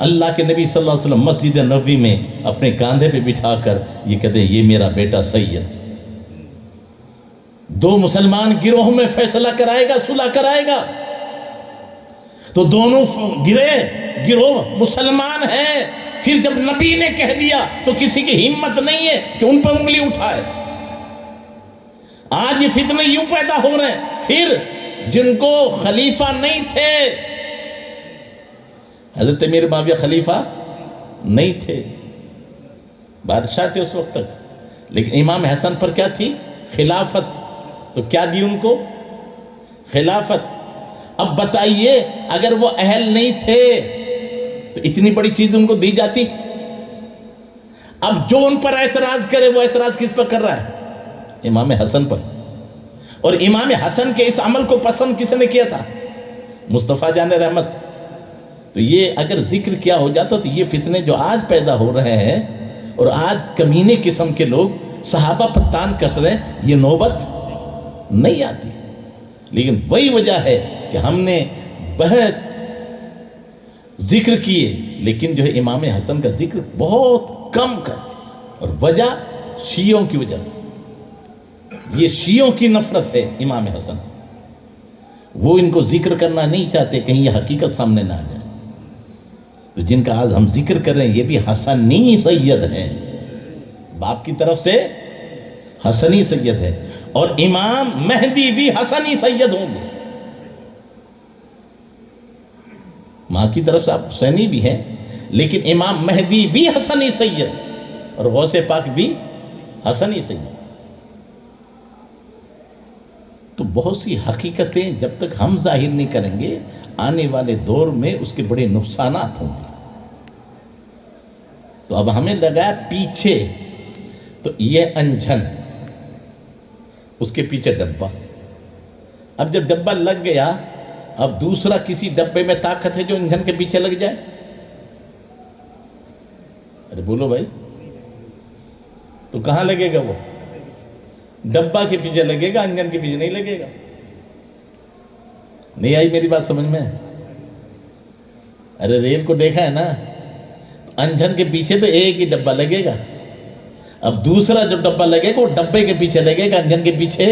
اللہ کے نبی صلی اللہ علیہ وسلم مسجد نبوی میں اپنے کاندھے پہ بٹھا کر یہ کہتے ہیں یہ میرا بیٹا سید 2 مسلمان گروہوں میں فیصلہ کرائے گا، صلح کرائے گا، تو دونوں گروہ مسلمان ہیں، پھر جب نبی نے کہہ دیا تو کسی کی ہمت نہیں ہے کہ ان پر انگلی اٹھائے۔ آج یہ فتنے یوں پیدا ہو رہے ہیں، پھر جن کو خلیفہ نہیں تھے، حضرت امیر معاویہ خلیفہ نہیں تھے، بادشاہ تھے اس وقت تک، لیکن امام حسن پر کیا تھی؟ خلافت۔ تو کیا دی ان کو؟ خلافت۔ اب بتائیے اگر وہ اہل نہیں تھے تو اتنی بڑی چیز ان کو دی جاتی؟ اب جو ان پر اعتراض کرے وہ اعتراض کس پر کر رہا ہے؟ امام حسن پر۔ اور امام حسن کے اس عمل کو پسند کس نے کیا تھا؟ مصطفیٰ جان رحمت۔ تو یہ اگر ذکر کیا ہو جاتا تو یہ فتنے جو آج پیدا ہو رہے ہیں اور آج کمینے قسم کے لوگ صحابہ پر تان کس رہے ہیں، یہ نوبت نہیں آتی۔ لیکن وہی وجہ ہے کہ ہم نے بہت ذکر کیے، لیکن جو ہے امام حسن کا ذکر بہت کم کرتے، اور وجہ شیعوں کی وجہ سے۔ یہ شیعوں کی نفرت ہے امام حسن سے، وہ ان کو ذکر کرنا نہیں چاہتے کہیں یہ حقیقت سامنے نہ آ جائے۔ تو جن کا آج ہم ذکر کر رہے ہیں یہ بھی حسنی سید ہیں، باپ کی طرف سے حسنی سید ہے، اور امام مہدی بھی حسنی سید ہوں گے، ماں کی طرف سے آپ حسینی بھی ہیں، لیکن امام مہدی بھی حسنی سید اور غوث پاک بھی حسنی سید۔ تو بہت سی حقیقتیں جب تک ہم ظاہر نہیں کریں گے آنے والے دور میں اس کے بڑے نقصانات ہوں گے۔ تو اب ہمیں لگا پیچھے تو یہ انجھن، اس کے پیچھے ڈبہ۔ اب جب ڈبہ لگ گیا، اب دوسرا کسی ڈبے میں طاقت ہے جو انجن کے پیچھے لگ جائے؟ ارے بولو بھائی، تو کہاں لگے گا وہ؟ ڈبہ کے پیچھے لگے گا، انجن کے پیچھے نہیں لگے گا۔ نہیں آئی میری بات سمجھ میں؟ ارے ریل کو دیکھا ہے نا، انجن کے پیچھے تو ایک ہی ڈبہ لگے گا، اب دوسرا جو ڈبہ لگے گا وہ ڈبے کے پیچھے لگے گا، انجن کے پیچھے۔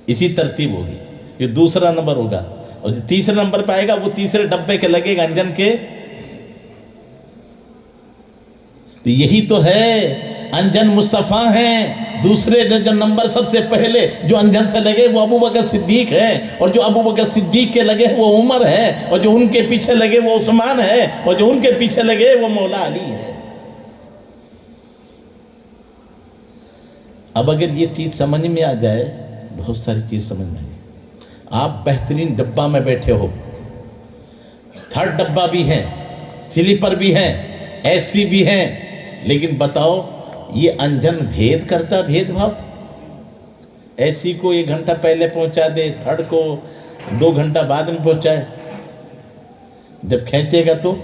اسی ترتیب ہوگی، یہ دوسرا نمبر ہوگا، اور تیسرے نمبر پہ آئے گا وہ تیسرے ڈبے کے لگے گا، انجن کے۔ تو یہی تو ہے، انجن مصطفیٰ ہیں۔ دوسرے جو نمبر سب سے پہلے جو انجن سے لگے وہ ابو بکر صدیق ہیں، اور جو ابو بکر صدیق کے لگے وہ عمر ہے، اور جو ان کے پیچھے لگے وہ عثمان ہے، اور جو ان کے پیچھے لگے وہ مولا علی ہے۔ اب اگر یہ چیز سمجھ میں آ جائے، بہت ساری چیز سمجھ میں آ جائے۔ آپ بہترین ڈبہ میں بیٹھے ہو، تھرڈ ڈبہ بھی ہیں، سلیپر بھی ہیں، اے سی بھی ہیں، لیکن بتاؤ یہ انجن بھید کرتا، بھید بھاؤ؟ اے سی کو 1 گھنٹہ پہلے پہنچا دے، تھرڈ کو 2 گھنٹہ بعد میں پہنچائے، جب کھینچے گا تو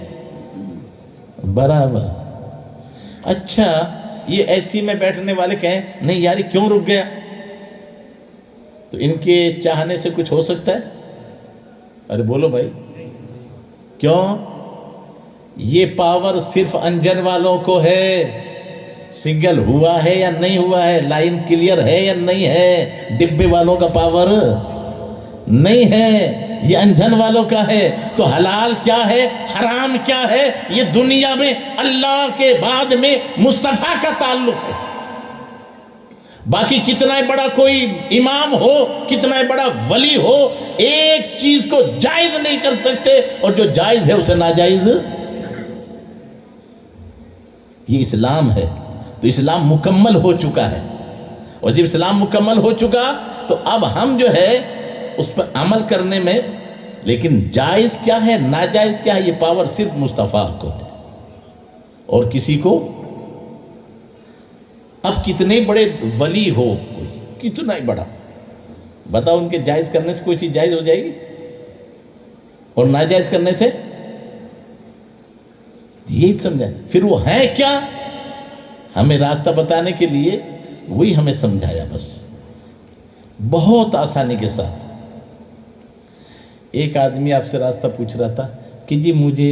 برابر۔ اچھا یہ اے سی میں بیٹھنے والے کہیں نہیں یار کیوں رک گیا، تو ان کے چاہنے سے کچھ ہو سکتا ہے؟ ارے بولو بھائی، کیوں؟ یہ پاور صرف انجن والوں کو ہے، سگنل ہوا ہے یا نہیں ہوا ہے، لائن کلیئر ہے یا نہیں ہے، ڈبے والوں کا پاور نہیں ہے، یہ انجن والوں کا ہے۔ تو حلال کیا ہے، حرام کیا ہے، یہ دنیا میں اللہ کے بعد میں مصطفیٰ کا تعلق ہے۔ باقی کتنا بڑا کوئی امام ہو، کتنا بڑا ولی ہو، ایک چیز کو جائز نہیں کر سکتے، اور جو جائز ہے اسے ناجائز۔ یہ اسلام ہے، تو اسلام مکمل ہو چکا ہے، اور جب اسلام مکمل ہو چکا تو اب ہم جو ہے اس پر عمل کرنے میں، لیکن جائز کیا ہے ناجائز کیا ہے، یہ پاور صرف مصطفیٰ کو ہے اور کسی کو۔ اب کتنے بڑے ولی ہو، کتنا ہی بڑا، بتاؤ ان کے جائز کرنے سے کوئی چیز جائز ہو جائے گی، اور ناجائز کرنے سے؟ یہی سمجھا۔ پھر وہ ہے کیا، ہمیں راستہ بتانے کے لیے وہی ہمیں سمجھایا، بس بہت آسانی کے ساتھ۔ ایک آدمی آپ سے راستہ پوچھ رہا تھا کہ جی مجھے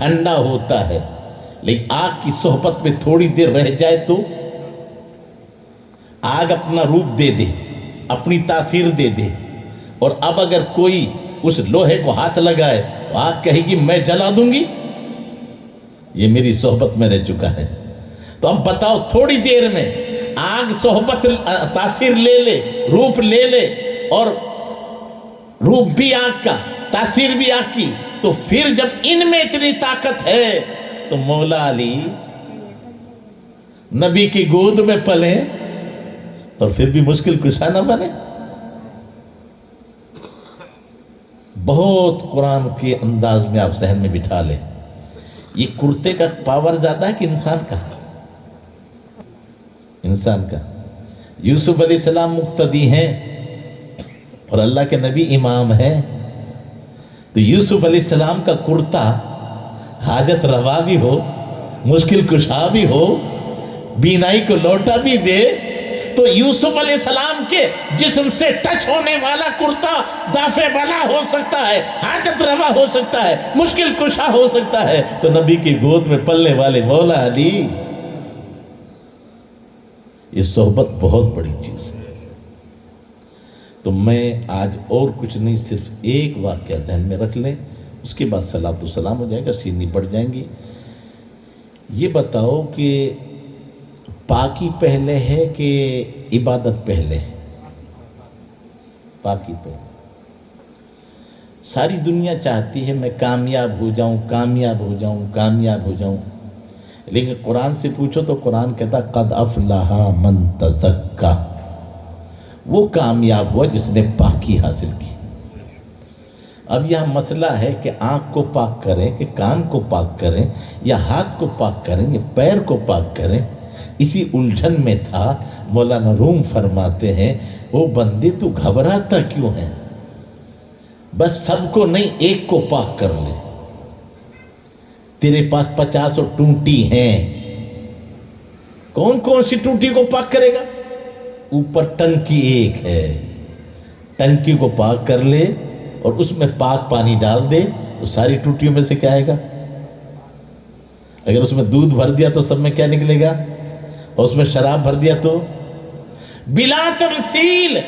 ٹھنڈا ہوتا ہے، لیکن آگ کی صحبت میں تھوڑی دیر رہ جائے تو آگ اپنا روپ دے دے، اپنی تاثیر دے دے، اور اب اگر کوئی اس لوہے کو ہاتھ لگائے تو آگ کہے گی میں جلا دوں گی، یہ میری صحبت میں رہ چکا ہے۔ تو اب بتاؤ تھوڑی دیر میں آگ صحبت تاثیر لے لے، روپ لے لے، اور روپ بھی آگ کا، تاثیر بھی آگ کی، تو پھر جب ان میں اتنی طاقت ہے تو مولا علی نبی کی گود میں پلے اور پھر بھی مشکل کشا نہ بنے۔ بہت قرآن کے انداز میں آپ ذہن میں بٹھا لیں، یہ کرتے کا پاور زیادہ ہے کہ انسان کا؟ انسان کا۔ یوسف علیہ السلام مقتدی ہیں اور اللہ کے نبی امام ہیں، تو یوسف علیہ السلام کا کرتا حاجت روا بھی ہو، مشکل کشا بھی ہو، بینائی کو لوٹا بھی دے، تو یوسف علیہ السلام کے جسم سے ٹچ ہونے والا کرتا دافع بلا ہو سکتا ہے، حاجت روا ہو سکتا ہے، مشکل کشا ہو سکتا ہے، تو نبی کی گود میں پلنے والے مولا علی، یہ صحبت بہت بڑی چیز ہے۔ تو میں آج اور کچھ نہیں، صرف ایک واقعہ ذہن میں رکھ لیں، اس کے بعد صلاۃ و سلام ہو جائے گا، شیرنی پڑ جائیں گی۔ یہ بتاؤ کہ پاکی پہلے ہے کہ عبادت پہلے ہے؟ پاکی پہلے۔ ساری دنیا چاہتی ہے میں کامیاب ہو جاؤں، کامیاب ہو جاؤں، کامیاب ہو جاؤں، لیکن قرآن سے پوچھو تو قرآن کہتا قد افلح من تزکا، وہ کامیاب ہوا جس نے پاکی حاصل کی۔ اب یہاں مسئلہ ہے کہ آنکھ کو پاک کریں کہ کان کو پاک کریں، یا ہاتھ کو پاک کریں یا پیر کو پاک کریں، اسی الجھن میں تھا۔ مولانا روم فرماتے ہیں وہ بندے تو گھبراتا کیوں ہے، بس سب کو نہیں ایک کو پاک کر لے، تیرے پاس 50 ٹوٹی ہیں، کون کون سی ٹوٹی کو پاک کرے گا؟ اوپر ٹنکی ایک ہے، ٹنکی کو پاک کر لے اور اس میں پاک پانی ڈال دے تو ساری ٹوٹیوں میں سے کیا آئے گا؟ اگر اس میں دودھ بھر دیا تو سب میں کیا نکلے گا؟ اور اس میں شراب بھر دیا تو بلا تمثیل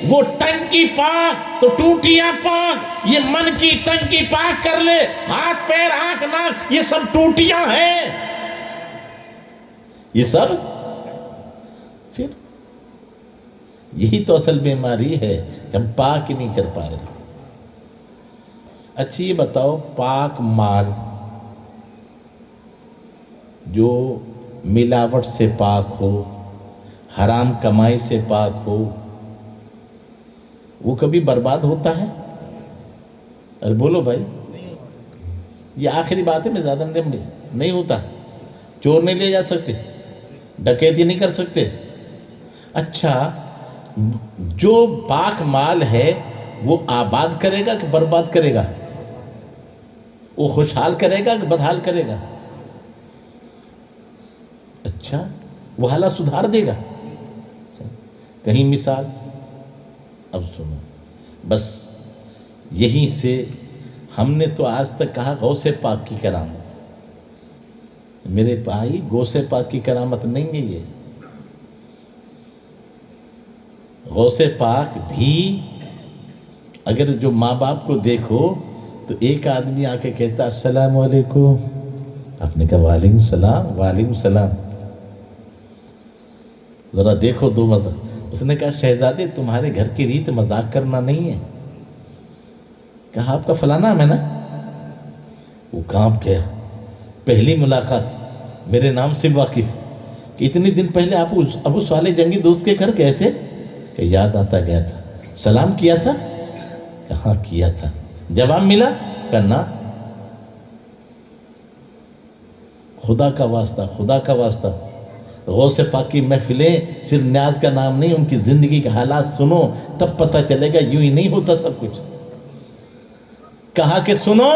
وہ ٹنکی پاک تو ٹوٹیاں پاک، یہ من کی ٹنکی پاک کر لے، ہاتھ پیر آنکھ ناک یہ سب ٹوٹیاں ہیں، یہ سب پھر یہی تو اصل بیماری ہے کہ ہم پاک ہی نہیں کر پا رہے۔ اچھا یہ بتاؤ پاک مال جو ملاوٹ سے پاک ہو، حرام کمائی سے پاک ہو، وہ کبھی برباد ہوتا ہے؟ ارے بولو بھائی، یہ آخری بات ہے، میں زیادہ نہیں ہوتا۔ چور نہیں لے جا سکتے، ڈکیتی نہیں کر سکتے۔ اچھا جو پاک مال ہے وہ آباد کرے گا کہ برباد کرے گا؟ وہ خوشحال کرے گا کہ بدحال کرے گا؟ اچھا وہ حالات سدھار دے گا؟ کہیں مثال؟ اب سنو، بس یہیں سے ہم نے تو آج تک کہا غوث پاک کی کرامت، میرے بھائی غوث پاک کی کرامت نہیں ہے یہ۔ غوث پاک بھی اگر جو ماں باپ کو دیکھو تو ایک آدمی آ کے کہتا السلام علیکم، آپ نے کہا وعلیکم السلام، وعلیکم السلام، ذرا دیکھو دو مرتبہ۔ اس نے کہا شہزادے تمہارے گھر کی ریت مذاق کرنا نہیں ہے۔ کہا آپ کا فلاں نام ہے نا؟ وہ کانپ گیا، پہلی ملاقات میرے نام سے واقف، کہ اتنے دن پہلے آپ ابو صالح جنگی دوست کے گھر گئے تھے؟ کہ یاد آتا گیا تھا۔ سلام کیا تھا؟ کہاں کیا تھا؟ جواب ملا؟ کرنا۔ خدا کا واسطہ، خدا کا واسطہ، غوث پاک کی محفلیں صرف نیاز کا نام نہیں، ان کی زندگی کے حالات سنو تب پتہ چلے گا، یوں ہی نہیں ہوتا سب کچھ۔ کہا کہ سنو،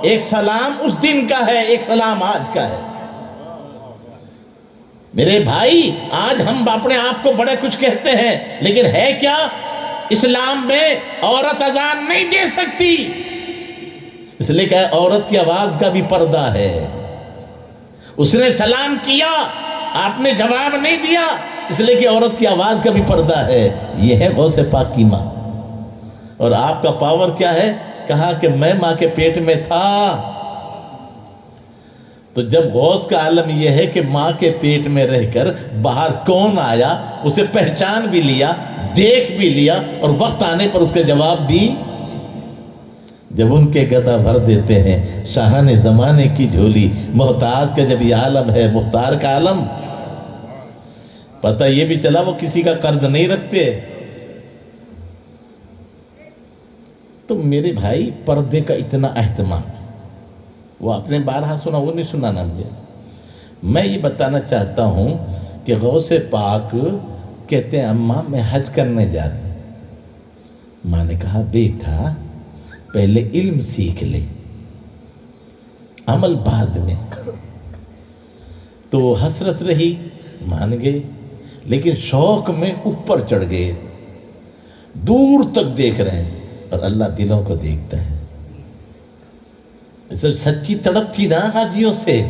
ایک سلام اس دن کا ہے، ایک سلام آج کا ہے۔ میرے بھائی آج ہم اپنے آپ کو بڑے کچھ کہتے ہیں، لیکن ہے کیا؟ اسلام میں عورت اذان نہیں دے سکتی، اس لیے کہ عورت کی آواز کا بھی پردہ ہے. اس نے سلام کیا، آپ نے جواب نہیں دیا، اس لیے کہ عورت کی آواز کا بھی پردہ ہے. یہ ہے غوث پاک کی ماں. اور آپ کا پاور کیا ہے؟ کہا کہ میں ماں کے پیٹ میں تھا. تو جب غوث کا عالم یہ ہے کہ ماں کے پیٹ میں رہ کر باہر کون آیا اسے پہچان بھی لیا، دیکھ بھی لیا، اور وقت آنے پر اس کا جواب بھی. جب ان کے گدا بھر دیتے ہیں شاہان زمانے کی جھولی، محتاج کا جب یہ عالم ہے، مختار کا عالم. پتہ یہ بھی چلا وہ کسی کا قرض نہیں رکھتے. تو میرے بھائی پردے کا اتنا اہتمام، وہ آپ نے بارہا سنا، وہ نہیں سنانا مجھے. میں یہ بتانا چاہتا ہوں کہ غوث پاک کہتے ہیں اماں میں حج کرنے جا رہی ہوں. ماں نے کہا بیٹا پہلے علم سیکھ لے، عمل بعد میں. تو حسرت رہی، مان گئے، لیکن شوق میں اوپر چڑھ گئے. دور تک دیکھ رہے ہیں، اور اللہ دلوں کو دیکھتا ہے. سچی تڑپ تھی نا حاجیوں سے.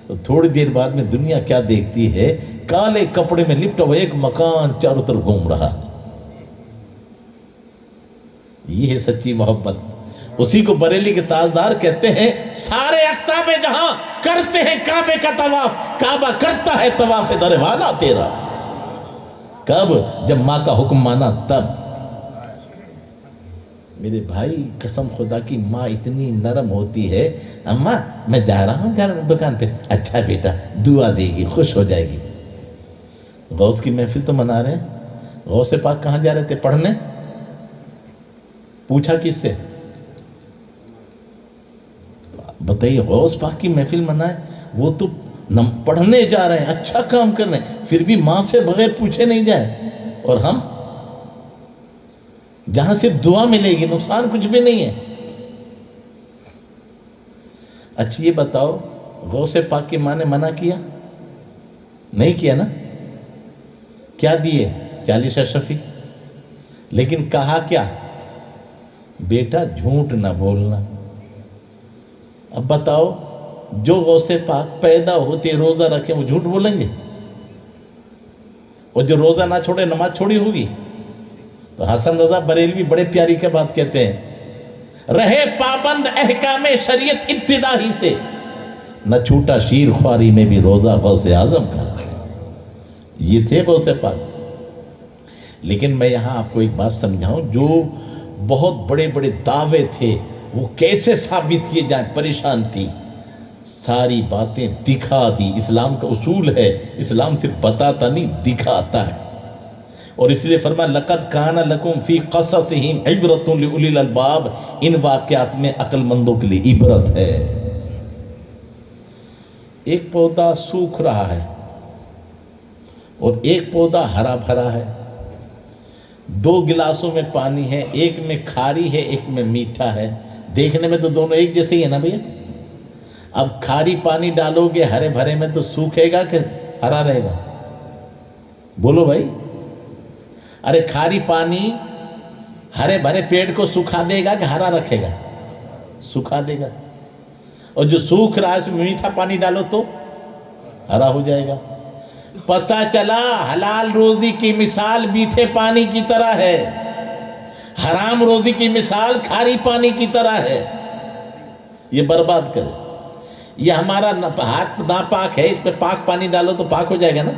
تو تھوڑی دیر بعد میں دنیا کیا دیکھتی ہے؟ کالے کپڑے میں لپٹا ہوا ایک مکان چاروں طرف گھوم رہا. یہ ہے سچی محبت. اسی کو بریلی کے تاجدار کہتے ہیں سارے اقطاب جہاں کرتے ہیں کعبے کا طواف، کعبہ کرتا ہے طواف در والا تیرا. کب؟ جب ماں کا حکم مانا تب. میرے بھائی قسم خدا کی ماں اتنی نرم ہوتی ہے. اماں میں جا رہا ہوں گھر دکان پہ. اچھا بیٹا، دعا دے گی، خوش ہو جائے گی. غوث کی محفل تو منا رہے ہیں. غوث پاک کہاں جا رہے تھے؟ پڑھنے. پوچھا کس سے؟ بتائیے، غوث پاک کی محفل منائے، وہ تو پڑھنے جا رہے ہیں، اچھا کام کر رہے ہیں، پھر بھی ماں سے بغیر پوچھے نہیں جائے. اور ہم جہاں صرف دعا ملے گی، نقصان کچھ بھی نہیں ہے. اچھا یہ بتاؤ، غوث پاک کی ماں نے منع کیا؟ نہیں کیا نا. کیا دیے؟ 40 اشرفی. لیکن کہا کیا؟ بیٹا جھوٹ نہ بولنا. اب بتاؤ، جو غوث پاک پیدا ہوتے روزہ رکھے وہ جھوٹ بولیں گے؟ اور جو روزہ نہ چھوڑے نماز چھوڑی ہوگی؟ تو حسن رضا بریلوی بڑے پیاری کے بات کہتے ہیں، رہے پابند احکام شریعت ابتدا ہی سے، نہ چھوٹا شیر خواری میں بھی روزہ غوث اعظم کا. یہ تھے غوث پاک. لیکن میں یہاں آپ کو ایک بات سمجھاؤں، جو بہت بڑے بڑے دعوے تھے وہ کیسے ثابت کیے جائیں، پریشان تھی. ساری باتیں دکھا دی. اسلام کا اصول ہے، اسلام صرف بتاتا نہیں، دکھاتا ہے. اور اس لیے فرمایا لَقَدْ كَانَ لَكُمْ فِي قَصَصِهِمْ عِبْرَةٌ لِأُولِي الْأَلْبَابِ. ان واقعات میں عقل مندوں کے لیے عبرت ہے. ایک پودا سوکھ رہا ہے اور ایک پودا ہرا بھرا ہے. 2 گلاسوں میں پانی ہے، ایک میں کھاری ہے، ایک میں میٹھا ہے. دیکھنے میں تو دونوں ایک جیسے ہی ہے نا بھیا. اب کھاری پانی ڈالو گے ہرے بھرے میں تو سوکھے گا کہ ہرا رہے گا؟ بولو بھائی. ارے کھاری پانی ہرے بھرے پیڑ کو سکھا دے گا کہ ہرا رکھے گا؟ سکھا دے گا. اور جو سوکھ رہا ہے اس میں میٹھا پانی ڈالو تو ہرا ہو جائے گا. پتہ چلا حلال روزی کی مثال میٹھے پانی کی طرح ہے، حرام روزی کی مثال کھاری پانی کی طرح ہے. یہ برباد کرے. یہ ہمارا ہاتھ ناپاک ہے، اس پہ پاک پانی ڈالو تو پاک ہو جائے گا نا.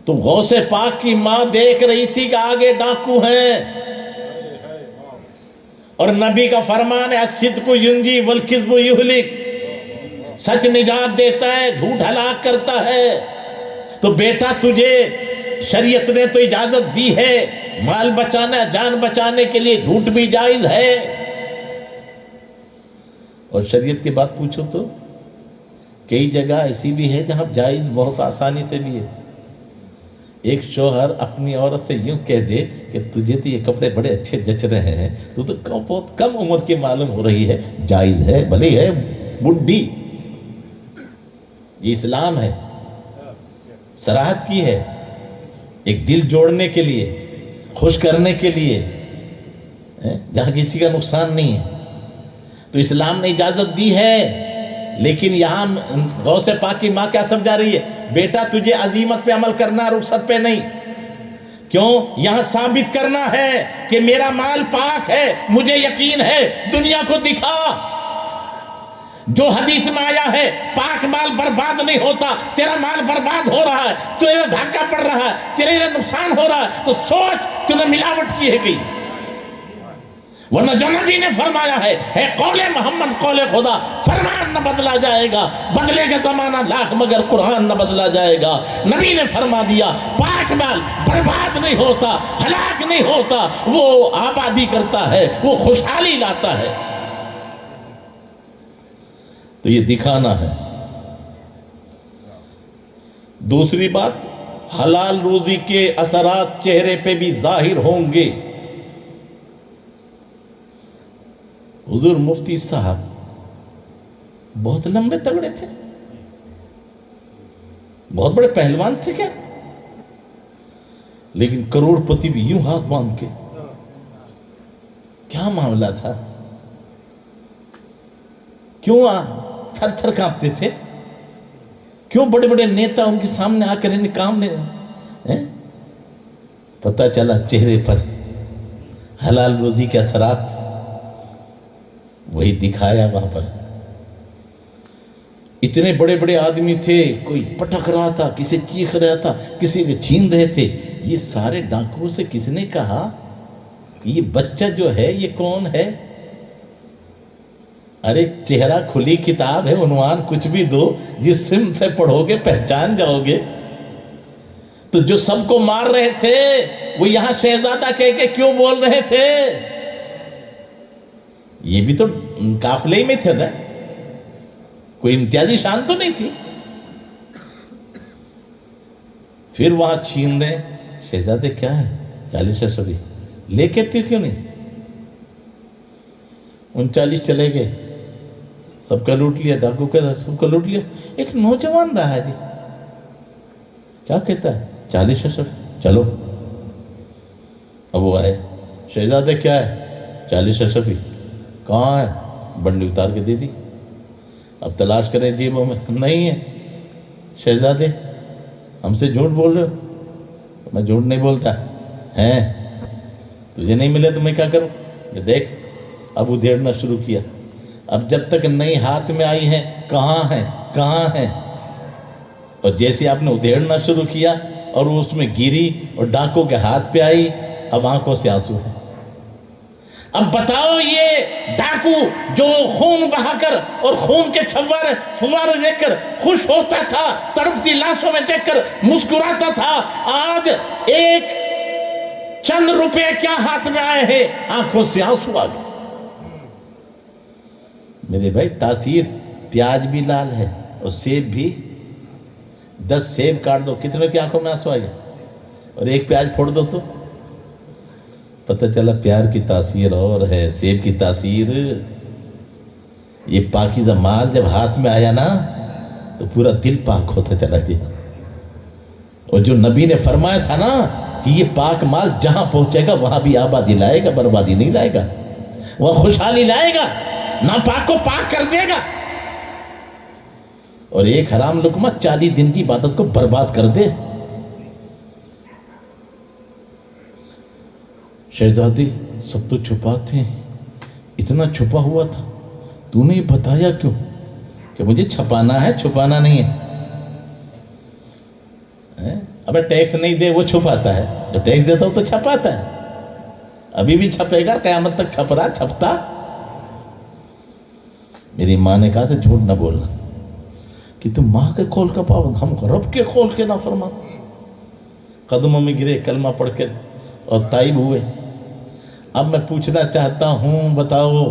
تو غوث پاک کی ماں دیکھ رہی تھی کہ آگے ڈاکو ہیں، اور نبی کا فرمان ہے الصدق ینجی والکذب یہلک. سچ نجات دیتا ہے، جھوٹ ہلاک کرتا ہے. تو بیٹا تجھے شریعت نے تو اجازت دی ہے، مال بچانا، جان بچانے کے لیے جھوٹ بھی جائز ہے. اور شریعت کی بات پوچھو تو کئی جگہ ایسی بھی ہے جہاں جائز بہت آسانی سے بھی ہے. ایک شوہر اپنی عورت سے یوں کہہ دے کہ تجھے تو یہ کپڑے بڑے اچھے جچ رہے ہیں، تو بہت کم عمر کی معلوم ہو رہی ہے، جائز ہے، بھلے ہے بڈھی. یہ اسلام ہے، صراحت کی ہے، ایک دل جوڑنے کے لیے، خوش کرنے کے لیے، جہاں کسی کا نقصان نہیں ہے. تو اسلام نے اجازت دی ہے، لیکن یہاں غوث پاک کی ماں کیا سمجھا رہی ہے؟ بیٹا تجھے عزیمت پہ عمل کرنا، رخصت پہ نہیں۔ کیوں؟ یہاں ثابت کرنا ہے کہ میرا مال پاک ہے، مجھے یقین ہے، دنیا کو دکھا۔ جو حدیث میں آیا ہے پاک مال برباد نہیں ہوتا، تیرا مال برباد ہو رہا ہے، تیرے دھاکہ پڑ رہا ہے، تیرے نقصان ہو رہا ہے، تو سوچ تو نے ملاوٹ کی ہے کہیں؟ ورنہ جو نبی نے فرمایا ہے، اے قول محمد قول خدا، فرمان نہ بدلا جائے گا، بدلے گا زمانہ لاکھ مگر قرآن نہ بدلا جائے گا۔ نبی نے فرما دیا پاک مال برباد نہیں ہوتا، ہلاک نہیں ہوتا، وہ آبادی کرتا ہے، وہ خوشحالی لاتا ہے۔ تو یہ دکھانا ہے۔ دوسری بات، حلال روزی کے اثرات چہرے پہ بھی ظاہر ہوں گے۔ حضور مفتی صاحب بہت لمبے تگڑے تھے، بہت بڑے پہلوان تھے کیا؟ لیکن کروڑ پتی بھی یوں ہاتھ باندھ کے، کیا معاملہ تھا؟ کیوں تھر تھر کانپتے تھے؟ کیوں بڑے بڑے نیتا ان کے سامنے آ کر انہیں کام لے؟ پتہ چلا چہرے پر حلال روزی کے اثرات، وہی دکھایا وہاں پر۔ اتنے بڑے بڑے آدمی تھے، کوئی پٹک رہا تھا، کسی چیخ رہا تھا، کسی کو چھین رہے تھے۔ یہ سارے ڈاکوؤں سے کس نے کہا یہ بچہ جو ہے یہ کون ہے؟ ارے چہرہ کھلی کتاب ہے، عنوان کچھ بھی دو، جس سمت سے پڑھو گے پہچان جاؤ گے۔ تو جو سب کو مار رہے تھے وہ یہاں شہزادہ کہہ کے کیوں بول رہے تھے؟ یہ بھی تو قافلے میں تھے نا، کوئی امتیازی شان تو نہیں تھی۔ پھر وہاں چھین رہے، شہزادے کیا ہے 40 اشرفی لے کے تھے کیوں نہیں؟ 39 چلے گئے، سب کا لوٹ لیا، ڈاکو کا سب کا لوٹ لیا۔ ایک نوجوان رہا ہے جی، کیا کہتا ہے 40 اشرفی چلو۔ اب وہ آئے، شہزادے کیا ہے 40 اشرفی، کہاں ہے؟ بنڈی اتار کے دے دی۔ اب تلاش کریں جیبوں میں، نہیں ہے۔ شہزادے ہم سے جھوٹ بول رہے ہو؟ میں جھوٹ نہیں بولتا ہیں، تجھے نہیں ملے تو میں کیا کروں؟ یہ دیکھ، اب ادھیڑنا شروع کیا۔ اب جب تک نئی ہاتھ میں آئی ہیں، کہاں ہیں کہاں ہیں؟ اور جیسے آپ نے ادھیڑنا شروع کیا اور وہ اس میں گری اور ڈاکو کے ہاتھ پہ آئی، اب آنکھوں سے آنسو ہے۔ اب بتاؤ یہ ڈاکو جو خون بہا کر اور خون کے فوارے دیکھ کر خوش ہوتا تھا، تڑپتی لاشوں میں دیکھ کر مسکراتا تھا، آج ایک چند روپے کیا ہاتھ میں آئے ہیں، آنکھوں سے آنسو آ گئے۔ میرے بھائی تاثیر، پیاز بھی لال ہے اور سیب بھی، 10 سیب کاٹ دو، کتنے کی آنکھوں میں آنسو آئے گا؟ اور ایک پیاز پھوڑ دو تو پتہ چلا پیار کی تاثیر اور ہے، سیب کی تاثیر۔ یہ پاکیزہ مال جب ہاتھ میں آیا نا تو پورا دل پاک ہوتا چلا گیا۔ اور جو نبی نے فرمایا تھا نا کہ یہ پاک مال جہاں پہنچے گا وہاں بھی آبادی لائے گا، بربادی نہیں لائے گا، وہ خوشحالی لائے گا، ناپاک کو پاک کر دے گا۔ اور ایک حرام لقمہ 40 دن کی عبادت کو برباد کر دے۔ شہزادی سب تو چھپاتے ہیں، اتنا چھپا ہوا تھا، تو نے بتایا کیوں؟ کہ مجھے چھپانا ہے، چھپانا نہیں ہے۔ ابے ٹیکس نہیں دے وہ چھپاتا ہے، جو ٹیکس دیتا ہو تو چھپاتا ہے، ابھی بھی چھپے گا، قیامت تک چھپ رہا، چھپتا۔ میری ماں نے کہا تھا جھوٹ نہ بولنا، کہ تم ماں کے قول کا پابند، ہم رب کے قول کے نافرمان۔ قدموں میں گرے، کلمہ پڑھ کے اور تائب ہوئے۔ اب میں پوچھنا چاہتا ہوں، بتاؤ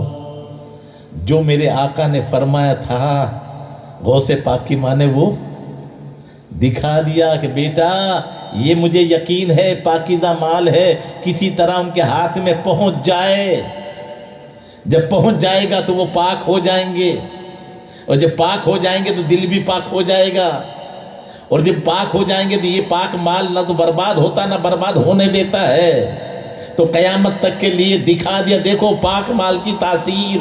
جو میرے آقا نے فرمایا تھا، غوث پاک کی ماں نے وہ دکھا دیا کہ بیٹا یہ مجھے یقین ہے پاکیزہ مال ہے، کسی طرح ان کے ہاتھ میں پہنچ جائے، جب پہنچ جائے گا تو وہ پاک ہو جائیں گے، اور جب پاک ہو جائیں گے تو دل بھی پاک ہو جائے گا، اور جب پاک ہو جائیں گے تو یہ پاک مال نہ تو برباد ہوتا نہ برباد ہونے دیتا ہے۔ تو قیامت تک کے لیے دکھا دیا، دیکھو پاک مال کی تاثیر۔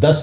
10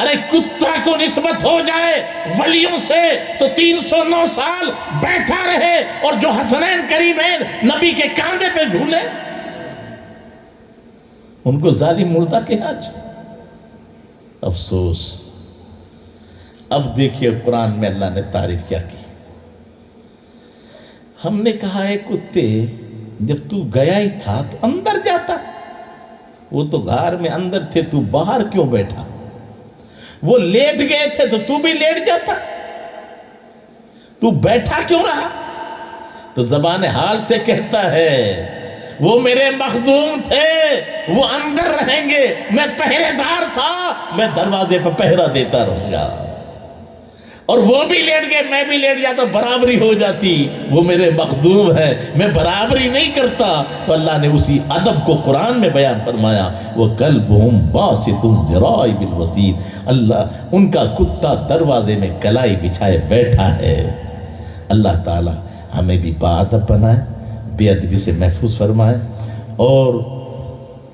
ارے کتا کو نسبت ہو جائے ولیوں سے تو 309 سال بیٹھا رہے اور جو حسنین کریمین نبی کے کاندھے پہ جھولے ان کو ظالم مردہ کہا جائے. افسوس. اب دیکھیے قرآن میں اللہ نے تعریف کیا کی. ہم نے کہا ہے کتے جب تو گیا ہی تھا تو اندر جاتا. وہ تو گھر میں اندر تھے, تو باہر کیوں بیٹھا؟ وہ لیٹ گئے تھے تو بھی لیٹ جاتا. تو بیٹھا کیوں رہا؟ تو زبان حال سے کہتا ہے وہ میرے مخدوم تھے, وہ اندر رہیں گے, میں پہرے دار تھا, میں دروازے پہ پہرا دیتا رہوں گا. اور وہ بھی لیٹ گئے, میں بھی لیٹ جاتا, برابری ہو جاتی. وہ میرے مخدوم ہیں, میں برابری نہیں کرتا. تو اللہ نے اسی ادب کو قرآن میں بیان فرمایا, وَكَلْبُهُمْ بَاسِطٌ ذِرَاعِهِ بِالْوَسِيدِ. اللہ ان کا کتا دروازے میں کلائی بچھائے بیٹھا ہے. اللہ تعالی ہمیں بھی باادب بنائے, بے ادبی سے محفوظ فرمائے, اور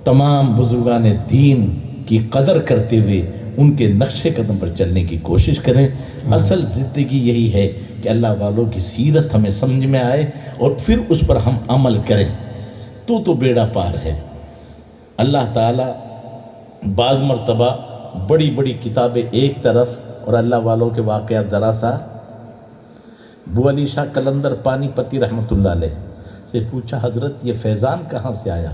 تمام بزرگان دین کی قدر کرتے ہوئے ان کے نقش قدم پر چلنے کی کوشش کریں. اصل زندگی یہی ہے کہ اللہ والوں کی سیرت ہمیں سمجھ میں آئے اور پھر اس پر ہم عمل کریں تو بیڑا پار ہے. اللہ تعالیٰ بعض مرتبہ بڑی بڑی کتابیں ایک طرف اور اللہ والوں کے واقعات ذرا سا. بو علی شاہ قلندر پانی پتی رحمۃ اللہ علیہ سے پوچھا, حضرت یہ فیضان کہاں سے آیا؟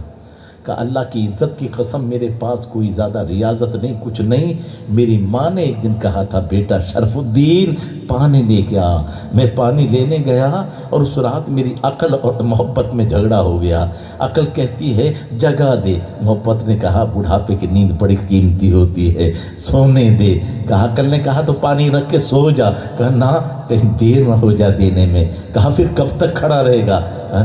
کہ اللہ کی عزت کی قسم میرے پاس کوئی زیادہ ریاضت نہیں, کچھ نہیں. میری ماں نے ایک دن کہا تھا بیٹا شرف الدین پانی لے کے آ. میں پانی لینے گیا اور اس رات میری عقل اور محبت میں جھگڑا ہو گیا. عقل کہتی ہے جگا دے, محبت نے کہا بڑھاپے کی نیند بڑی قیمتی ہوتی ہے, سونے دے. کہا عقل نے کہا تو پانی رکھ کے سو جا. کہا نہ کہیں دیر نہ ہو جا دینے میں. کہا پھر کب تک کھڑا رہے گا؟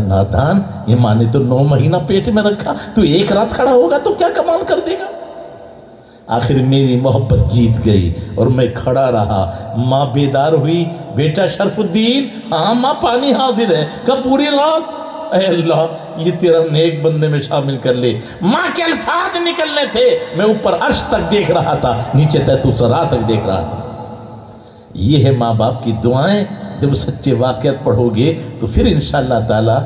نادان, یہ ماں نے تو 9 مہینہ پیٹ میں رکھا, تو ایک رات کھڑا ہوگا تو کیا کمال کر دے گا؟ آخر میری محبت جیت گئی اور میں کھڑا رہا. ماں بیدار ہوئی, بیٹا شرف الدین, ہاں ماں پانی حاضر ہے. کب؟ پوری رات. اے اللہ یہ تیرا نیک بندے میں شامل کر لے. ماں کے الفاظ نکلنے تھے, میں اوپر عرش تک دیکھ رہا تھا, نیچے تحت سرا تک دیکھ رہا تھا. یہ ہے ماں باپ کی دعائیں. جب سچے واقعات پڑھو گے تو پھر انشاءاللہ تعالی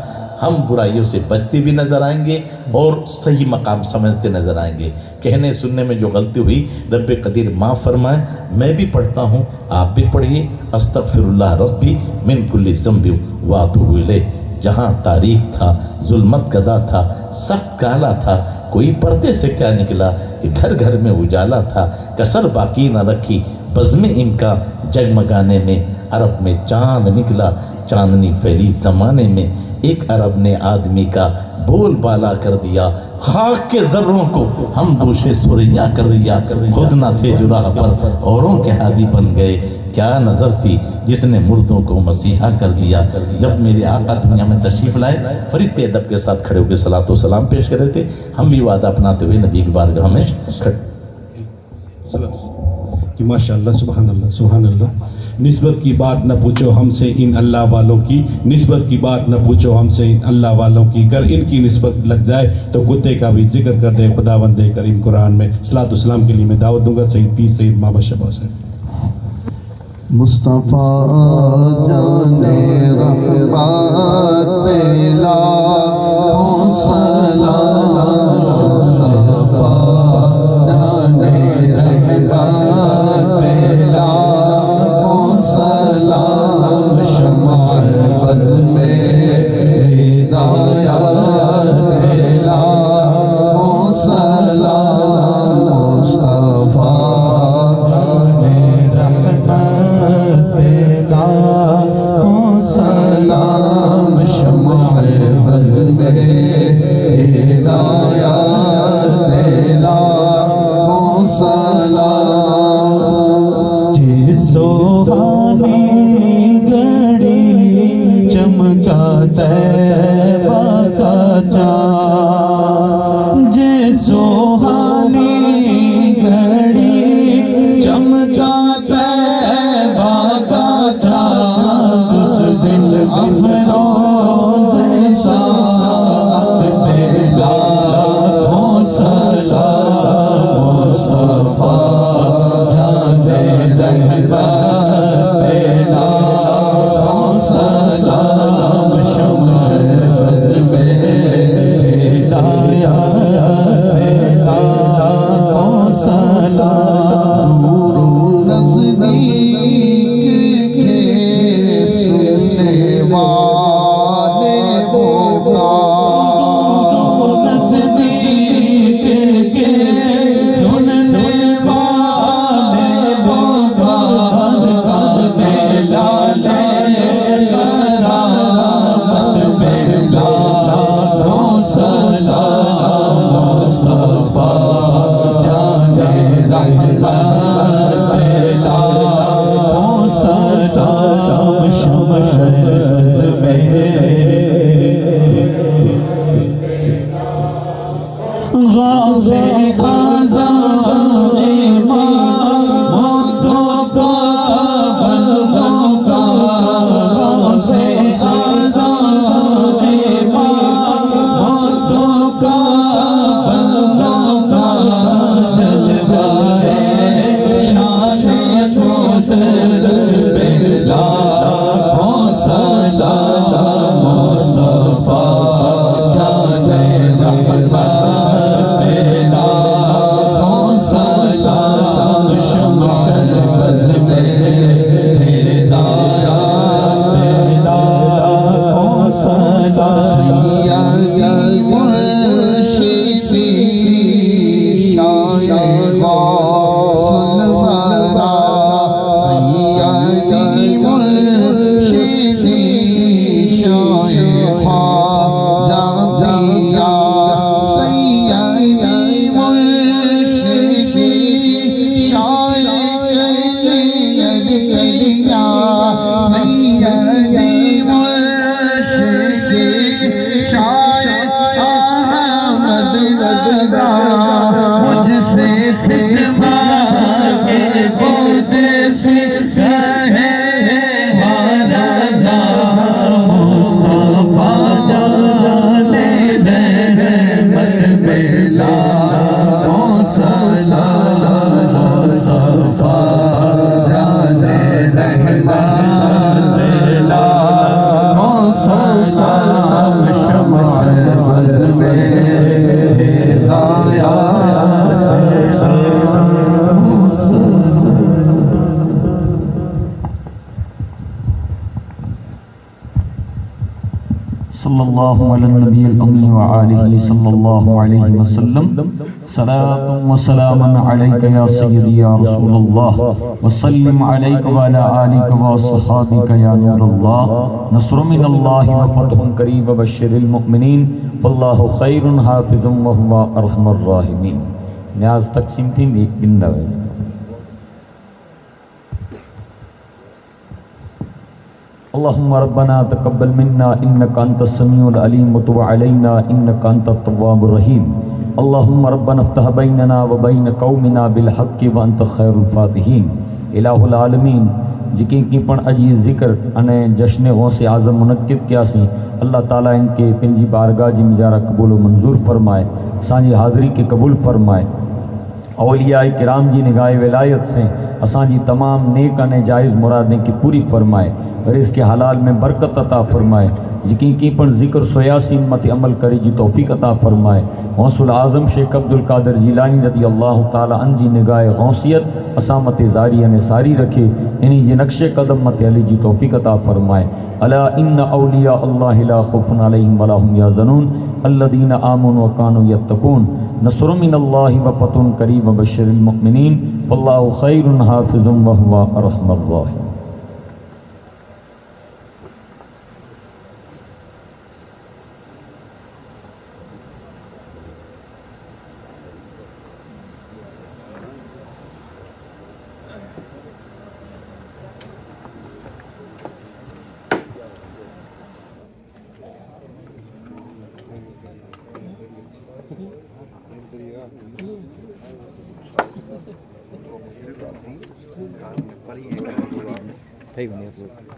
ہم برائیوں سے بچتے بھی نظر آئیں گے اور صحیح مقام سمجھتے نظر آئیں گے. کہنے سننے میں جو غلطی ہوئی رب قدیر معاف فرمائے. میں بھی پڑھتا ہوں, آپ بھی پڑھیے. استغفر اللہ ربی من کل ذنب واتوب الیہ. جہاں تاریخ تھا, ظلمت گدا تھا, سخت کالا تھا, کوئی پردے سے کیا نکلا کہ گھر گھر میں اجالا تھا. کسر باقی نہ رکھی بزم امکان جگمگانے میں. عرب میں چاند نکلا, چاندنی پھیلی زمانے میں. ایک عرب نے آدمی کا بول بالا کر دیا, خاک کے ذروں کو ہم دوشے سریا کر دیا. خود نہ تھے جو راہ پر اوروں کے ہادی بن گئے. کیا نظر تھی جس نے مردوں کو مسیحا کر دیا. جب میرے آقا دنیا میں تشریف لائے, فرشتے ادب کے ساتھ کھڑے ہو کے صلاۃ و سلام پیش کر رہے تھے. ہم بھی وعدہ اپناتے ہوئے نبی کی بارگاہ میں کہ ماشاء اللہ سبحان اللہ سبحان اللہ. نسبت کی بات نہ پوچھو ہم سے ان اللہ والوں کی, نسبت کی بات نہ پوچھو ہم سے ان اللہ والوں کی. اگر ان کی نسبت لگ جائے تو کتے کا بھی ذکر کر دے خدا بند کریم قرآن میں. صلاۃ والسلام کے لیے میں دعوت دوں گا سید پیر سید محمد شبا سے. مصطفیٰ جانے رحمت پہ لاکھوں سلام. مصطفیٰ جانے رحمت پہ لاکھوں سلام. شمع بز میں ہدایت پہ لاکھوں سلام. مصطفیٰ سلام. شمع بز میں ہدایت پہ لاکھوں سلام. جس سوہانی گھڑی چمکا طیبہ کا چاند. جس سوہانی گھڑی چمکا طیبہ کا چاند. اس دن افروز ساعت پہ لاکھوں سلام. مصطفیٰ سیدی مرشدی شایخ غوث الورا سیدی مرشدی شایخ جاویہ سیدی مرشدی شایخ لیلیا سیدی مرشدی شایخ احمد رضا مجھ سے خدمت کے بود سے کہے رضا مصطفیٰ جان رحمت بلا مصطفیٰ جان رحمت بلا شمس میں آیا صلی اللہ علی النبی الامی وآلہ صلی اللہ علیہ وسلم صلاة و سلام علیک یا سیدی یا رسول اللہ وسلم علیک وعلی آلک وصحابک یا نور اللہ نصر من اللہ وفتح قریب وبشر المؤمنین فاللہ خیر حافظ وہو ارحم الراحمین. نیاز تقسیم تھی ایک بندہ ہے. اللهم ربنا تقبل منا انك انت السميع العليم وتب علينا انك انت التواب الرحيم. اللهم ربنا افتح بيننا وبين قومنا بالحق وانت خير الفاتحين. الہ العالمین جکی کی پن اجی ذکر انے جشن غوث اعظم منعقد کیا سی اللہ تعالیٰ ان کے پنجی بارگاہ جی مجارہ قبول و منظور فرمائے سانجی حاضری کے قبول فرمائے اولیاء کرام جی نگاہ ولایت سے اساں جی تمام نیک انے جائز مرادیں کی پوری فرمائے رزق کے حلال میں برکت عطا فرمائے یقین کی پر ذکر سیاسی مت عمل کری جی توفیق عطا فرمائے. غوث العظم شیخ عبد القادر جیلانی رضی اللہ تعالیٰ عنہ جی نگاہ غوثیت اسامت زاری نے ساری رکھے انہی جی نقش قدم مت علی جی توفیق عطا فرمائے. الا ان اولیاء اللہ لا خوف علیہم ولا هم یحزنون الذین آمنوا وکانوا یتقون. نصر من اللہ وفتح قریب وبشر المؤمنین فاللہ خیر حافظ وہو ارحم الراحمین. થઈ ગયું